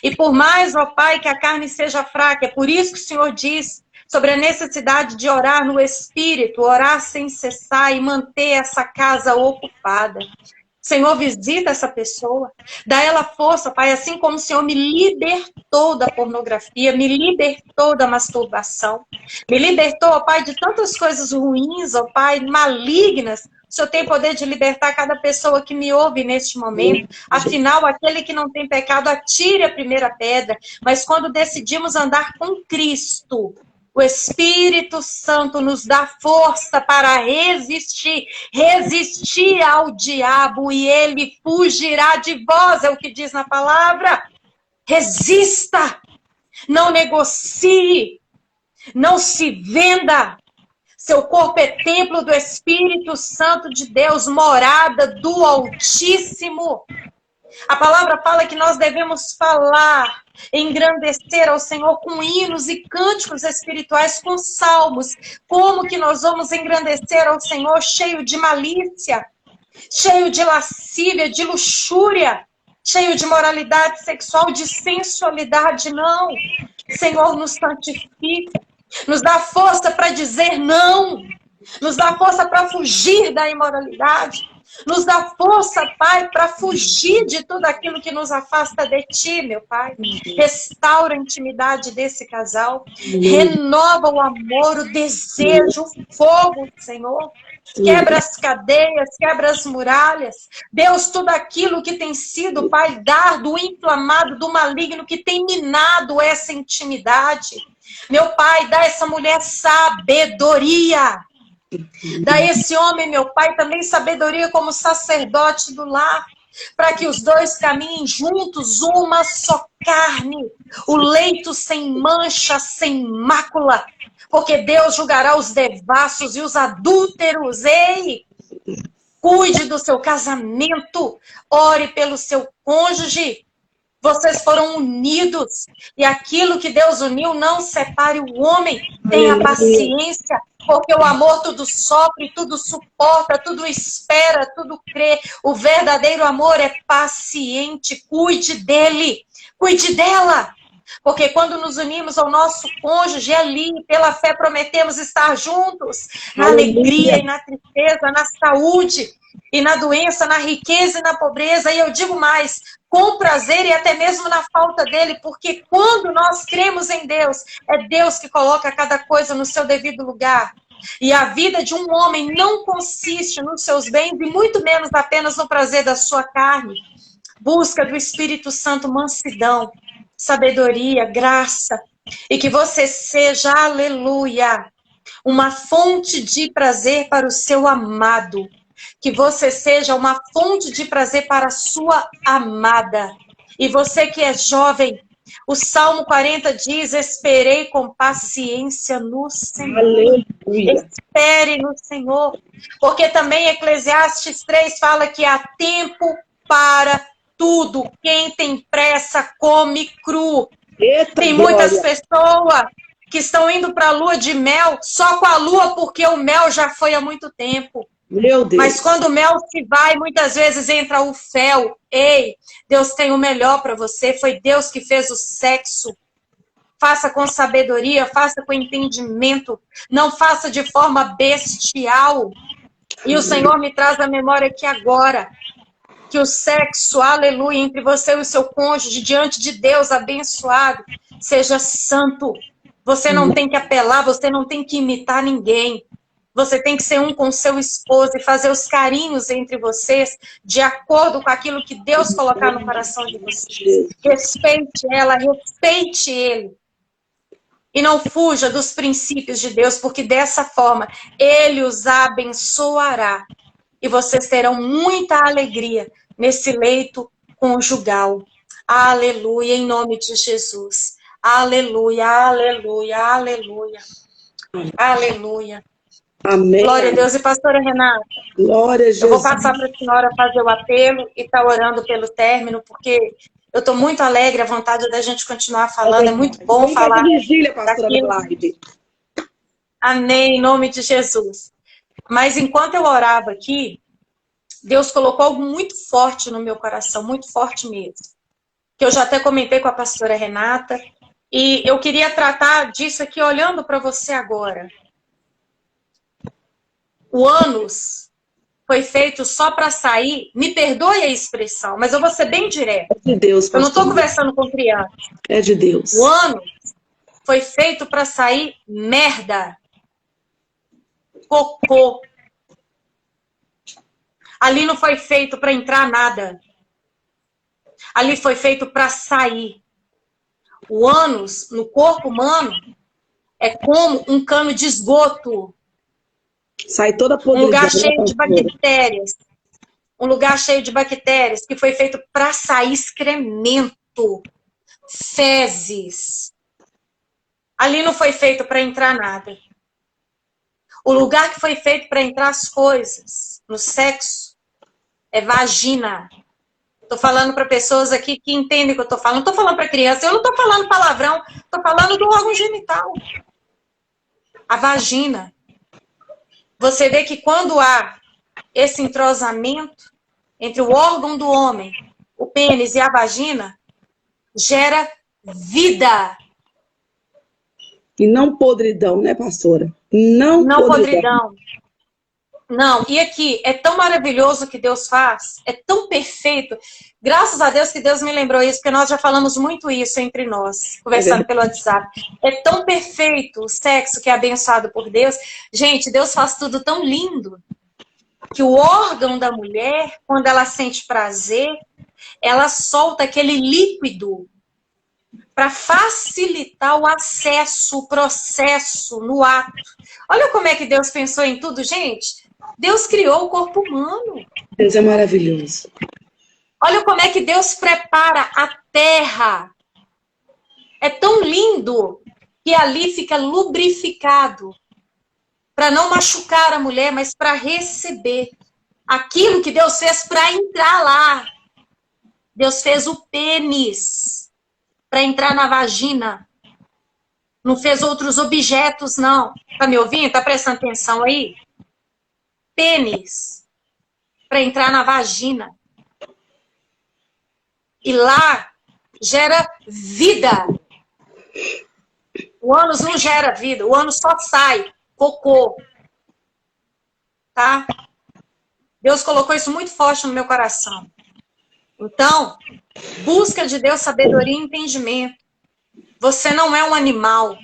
E por mais, ó Pai, que a carne seja fraca, é por isso que o Senhor diz sobre a necessidade de orar no Espírito, orar sem cessar e manter essa casa ocupada. Senhor, visita essa pessoa, dá ela força, Pai, assim como o Senhor me libertou da pornografia, me libertou da masturbação, me libertou, ó Pai, de tantas coisas ruins, ó Pai, malignas. O Senhor tem poder de libertar cada pessoa que me ouve neste momento. Afinal, aquele que não tem pecado, atire a primeira pedra. Mas quando decidimos andar com Cristo, o Espírito Santo nos dá força para resistir ao diabo e ele fugirá de vós, é o que diz na palavra. Resista, não negocie, não se venda. Seu corpo é templo do Espírito Santo de Deus, morada do Altíssimo. A palavra fala que nós devemos falar, engrandecer ao Senhor com hinos e cânticos espirituais, com salmos. Como que nós vamos engrandecer ao Senhor cheio de malícia, cheio de lascívia, de luxúria, cheio de moralidade sexual, de sensualidade? Não. Senhor, nos santifica, nos dá força para dizer não, nos dá força para fugir da imoralidade. Nos dá força, Pai, para fugir de tudo aquilo que nos afasta de Ti, meu Pai. Restaura a intimidade desse casal. Renova o amor, o desejo, o fogo, Senhor. Quebra as cadeias, quebra as muralhas. Deus, tudo aquilo que tem sido, Pai, dardo, inflamado do maligno que tem minado essa intimidade. Meu Pai, dá a essa mulher sabedoria. Dá esse homem, meu Pai, também sabedoria como sacerdote do lar, para que os dois caminhem juntos, uma só carne, o leito sem mancha, sem mácula, porque Deus julgará os devassos e os adúlteros. Ei, cuide do seu casamento, ore pelo seu cônjuge. Vocês foram unidos, e aquilo que Deus uniu, não separe o homem. Tenha paciência, porque o amor tudo sofre, tudo suporta, tudo espera, tudo crê. O verdadeiro amor é paciente. Cuide dele, cuide dela. Porque quando nos unimos ao nosso cônjuge, ali, pela fé, prometemos estar juntos, na alegria e na tristeza, na saúde e na doença, na riqueza e na pobreza. E eu digo mais, com prazer e até mesmo na falta dele, porque quando nós cremos em Deus, é Deus que coloca cada coisa no seu devido lugar. E a vida de um homem não consiste nos seus bens e muito menos apenas no prazer da sua carne. Busca do Espírito Santo mansidão, sabedoria, graça, e que você seja, aleluia, uma fonte de prazer para o seu amado. Que você seja uma fonte de prazer para a sua amada. E você que é jovem, o Salmo 40 diz, esperei com paciência no Senhor. Aleluia. Espere no Senhor. Porque também Eclesiastes 3 fala que há tempo para tudo. Quem tem pressa come cru. Eita, tem muitas pessoas que estão indo para a lua de mel só com a lua porque o mel já foi há muito tempo. Meu Deus. Mas quando o mel se vai, muitas vezes entra o fel. Ei, Deus tem o melhor para você. Foi Deus que fez o sexo. Faça com sabedoria, faça com entendimento. Não faça de forma bestial. E o Senhor me traz à memória aqui agora que o sexo, aleluia, entre você e o seu cônjuge, diante de Deus abençoado, seja santo. Você não tem que apelar, você não tem que imitar ninguém. Você tem que ser um com seu esposo e fazer os carinhos entre vocês de acordo com aquilo que Deus colocar no coração de vocês. Respeite ela, respeite ele. E não fuja dos princípios de Deus, porque dessa forma Ele os abençoará. E vocês terão muita alegria nesse leito conjugal. Aleluia, em nome de Jesus. Aleluia, aleluia, aleluia. Aleluia. Amém. Glória a Deus. E pastora Renata, Glória a Jesus. eu vou passar para a senhora fazer o apelo e estar orando pelo término, porque eu estou muito alegre, a vontade da gente continuar falando, é muito bom falar. Vigília, pastora, daquilo. live. Amém, em nome de Jesus. Mas enquanto eu orava aqui, Deus colocou algo muito forte no meu coração, muito forte mesmo. Que eu já até comentei com a pastora Renata, e eu queria tratar disso aqui olhando para você agora. O ânus foi feito só para sair, me perdoe a expressão, mas eu vou ser bem direta. É de Deus, eu não estou pastor. conversando com criança. É de Deus. O ânus foi feito para sair merda, cocô. Ali não foi feito para entrar nada. Ali foi feito para sair. O ânus, no corpo humano, é como um cano de esgoto. Sai toda podridão. Um lugar cheio de bactérias. Um lugar cheio de bactérias que foi feito para sair excremento, fezes. Ali não foi feito para entrar nada. O lugar que foi feito para entrar as coisas no sexo é vagina. Estou falando para pessoas aqui que entendem o que eu estou falando. Não estou falando para criança, eu não estou falando palavrão, estou falando do órgão genital. A vagina. Você vê que quando há esse entrosamento entre o órgão do homem, o pênis e a vagina, gera vida. E não podridão, né, pastora? Não podridão. Não, e aqui, é tão maravilhoso o que Deus faz, é tão perfeito. Graças a Deus que Deus me lembrou isso, porque nós já falamos muito isso entre nós, conversando pelo WhatsApp. É tão perfeito o sexo que é abençoado por Deus. Gente, Deus faz tudo tão lindo, que o órgão da mulher, quando ela sente prazer, ela solta aquele líquido para facilitar o acesso, o processo no ato. Olha como é que Deus pensou em tudo, gente. Deus criou o corpo humano. Deus é maravilhoso. Olha como é que Deus prepara a terra. É tão lindo que ali fica lubrificado para não machucar a mulher, mas para receber aquilo que Deus fez para entrar lá. Deus fez o pênis para entrar na vagina. Não fez outros objetos, não. Tá me ouvindo? Tá prestando atenção aí? Pênis para entrar na vagina. E lá gera vida. O ânus não gera vida, o ânus só sai cocô. Tá? Deus colocou isso muito forte no meu coração. Então, busca de Deus sabedoria e entendimento. Você não é um animal.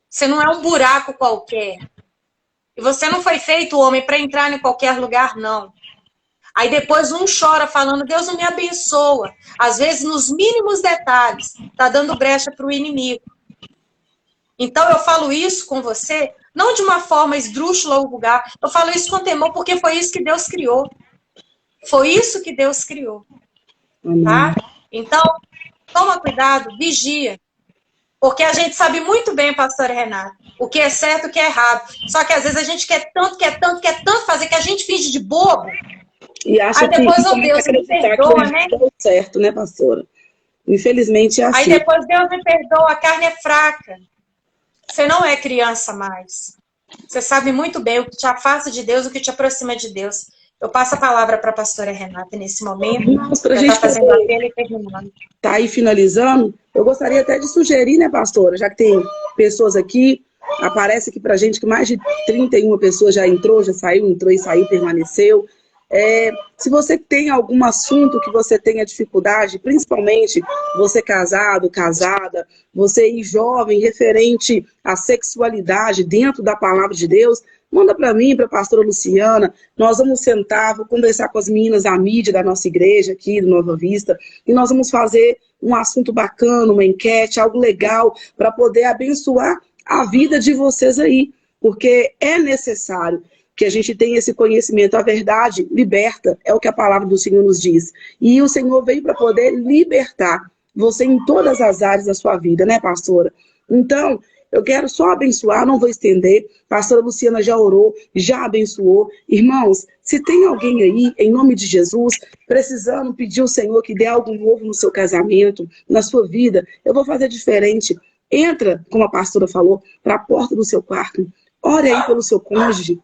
Você não é um buraco qualquer. E você não foi feito, homem, para entrar em qualquer lugar, não. Aí depois um chora falando, Deus não me abençoa. Às vezes, nos mínimos detalhes, tá dando brecha para o inimigo. Então, eu falo isso com você, não de uma forma esdrúxula ou vulgar. Eu falo isso com temor, porque foi isso que Deus criou. Foi isso que Deus criou. Tá? Então, toma cuidado, vigia. Porque a gente sabe muito bem, pastora Renata, o que é certo e o que é errado. Só que às vezes a gente quer tanto fazer que a gente finge de bobo. E acha aí depois, que Deus me perdoa, né? Deu certo, né, pastora? Infelizmente é assim. Aí depois Deus me perdoa, a carne é fraca. Você não é criança mais. Você sabe muito bem o que te afasta de Deus, o que te aproxima de Deus. Eu passo a palavra para a pastora Renata nesse momento. Nossa, pra gente fazendo a pena e terminando. Tá aí finalizando. Eu gostaria até de sugerir, né, pastora, já que tem pessoas aqui, aparece aqui pra gente que mais de 31 pessoas já entrou, já saiu, entrou e saiu, permaneceu. Se você tem algum assunto que você tenha dificuldade, principalmente você casado, casada, você aí jovem, referente à sexualidade dentro da palavra de Deus, manda para mim, para a pastora Luciana. Nós vamos sentar, vou conversar com as meninas da mídia da nossa igreja aqui, do Nova Vista, e nós vamos fazer um assunto bacana, uma enquete, algo legal, para poder abençoar a vida de vocês aí. Porque é necessário que a gente tenha esse conhecimento. A verdade liberta, é o que a palavra do Senhor nos diz. E o Senhor veio para poder libertar você em todas as áreas da sua vida, né, pastora? Então, eu quero só abençoar, não vou estender. Pastora Luciana já orou, já abençoou. Irmãos, se tem alguém aí, em nome de Jesus, precisando pedir ao Senhor que dê algo novo no seu casamento, na sua vida, eu vou fazer diferente. Entra, como a pastora falou, para a porta do seu quarto. Ore aí pelo seu cônjuge.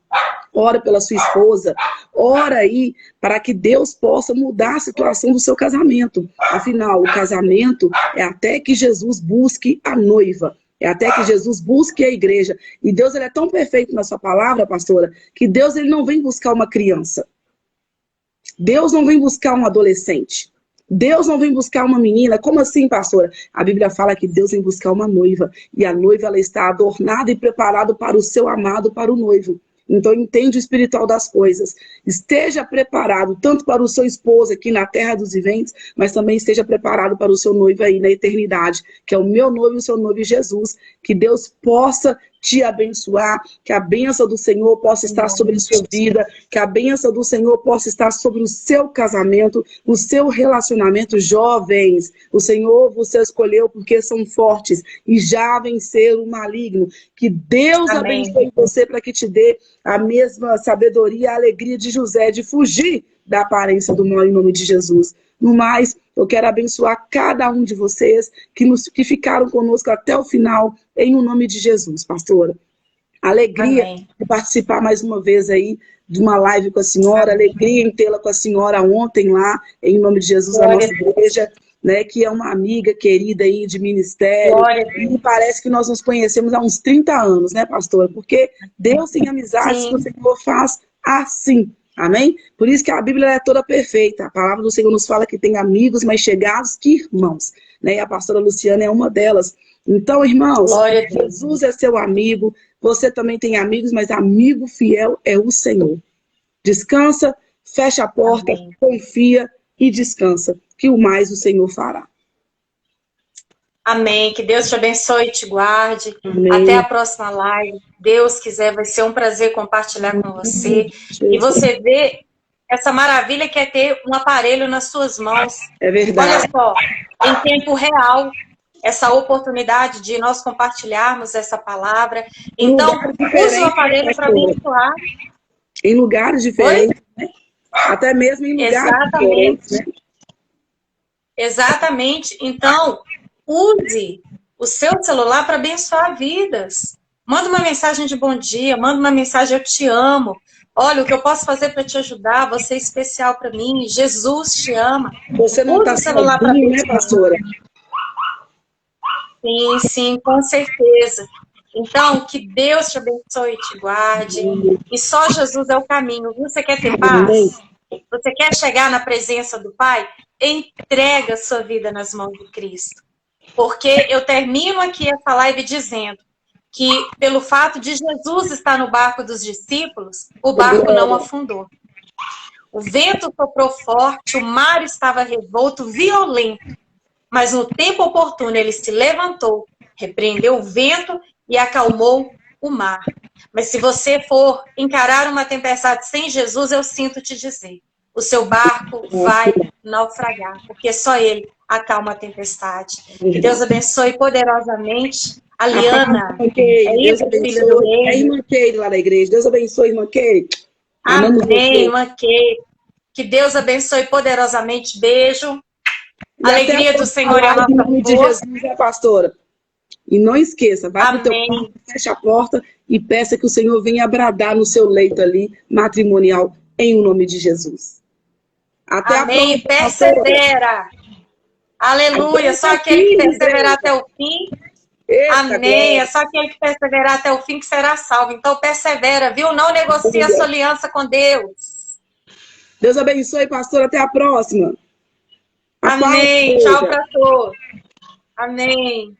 Ora pela sua esposa, ora aí para que Deus possa mudar a situação do seu casamento. Afinal, o casamento é até que Jesus busque a noiva, é até que Jesus busque a igreja. E Deus, ele é tão perfeito na sua palavra, pastora, que Deus, ele não vem buscar uma criança. Deus não vem buscar um adolescente. Deus não vem buscar uma menina. Como assim, pastora? A Bíblia fala que Deus vem buscar uma noiva. E a noiva, ela está adornada e preparada para o seu amado, para o noivo. Então, entende o espiritual das coisas. Esteja preparado tanto para o seu esposo aqui na terra dos viventes, mas também esteja preparado para o seu noivo aí na eternidade, que é o meu noivo e o seu noivo Jesus. Que Deus possa te abençoar, que a bênção do Senhor possa estar sobre a sua vida, que a bênção do Senhor possa estar sobre o seu casamento, o seu relacionamento. Jovens, o Senhor você escolheu porque são fortes e já venceram o maligno. Que Deus abençoe você para que te dê a mesma sabedoria, a alegria de José, de fugir da aparência do mal em nome de Jesus. No mais, eu quero abençoar cada um de vocês que ficaram conosco até o final, em o nome de Jesus, pastora. Alegria de participar mais uma vez aí de uma live com a senhora, alegria em tê-la com a senhora ontem lá, em nome de Jesus, na nossa igreja, né, que é uma amiga querida aí de ministério. E parece que nós nos conhecemos há uns 30 anos, né, pastora? Porque Deus tem amizades que o Senhor faz assim. Amém? Por isso que a Bíblia é toda perfeita. A palavra do Senhor nos fala que tem amigos mais chegados que irmãos. Né? E a pastora Luciana é uma delas. Então, irmãos, Jesus é seu amigo. Você também tem amigos, mas amigo fiel é o Senhor. Descansa, fecha a porta, confia e descansa, que o mais o Senhor fará. Amém. Que Deus te abençoe e te guarde. Amém. Até a próxima live. Deus quiser, vai ser um prazer compartilhar com você. E você vê essa maravilha que é ter um aparelho nas suas mãos. É verdade. Olha só, em tempo real, essa oportunidade de nós compartilharmos essa palavra. Então, use o aparelho para abençoar. Em lugares diferentes, né? Até mesmo em lugares diferentes, né? Exatamente. Então, use o seu celular para abençoar vidas. Manda uma mensagem de bom dia, manda uma mensagem eu te amo. Olha, o que eu posso fazer para te ajudar? Você é especial para mim. Jesus te ama. Você não está sozinho, né, pastora? Sim, sim, com certeza. Então, que Deus te abençoe e te guarde. E só Jesus é o caminho. Você quer ter paz? Você quer chegar na presença do Pai? Entrega a sua vida nas mãos de Cristo. Porque eu termino aqui essa live dizendo que, pelo fato de Jesus estar no barco dos discípulos, o barco não afundou. O vento soprou forte, o mar estava revolto, violento. Mas no tempo oportuno ele se levantou, repreendeu o vento e acalmou o mar. Mas se você for encarar uma tempestade sem Jesus, eu sinto te dizer, o seu barco vai naufragar, porque só ele acalma a tempestade. Que Deus abençoe poderosamente a Liana. É isso, filha do rei. É a irmã Keire lá da igreja. Deus abençoe, irmã Keire. Amém, irmã Keire. Que Deus abençoe poderosamente. Beijo. A alegria do Senhor é a nossa força. De Jesus, né, pastora? E não esqueça, vai para o teu quarto, fecha a porta e peça que o Senhor venha bradar no seu leito ali, matrimonial, em o nome de Jesus. Até amém. A próxima, persevera. Aleluia. Só aquele que perseverar até o fim. Eita, amém. Glória. É só aquele que perseverar até o fim que será salvo. Então persevera, viu? Não negocie a sua aliança com Deus. Deus abençoe, pastor. Até a próxima. Amém. Tchau para todos. Amém.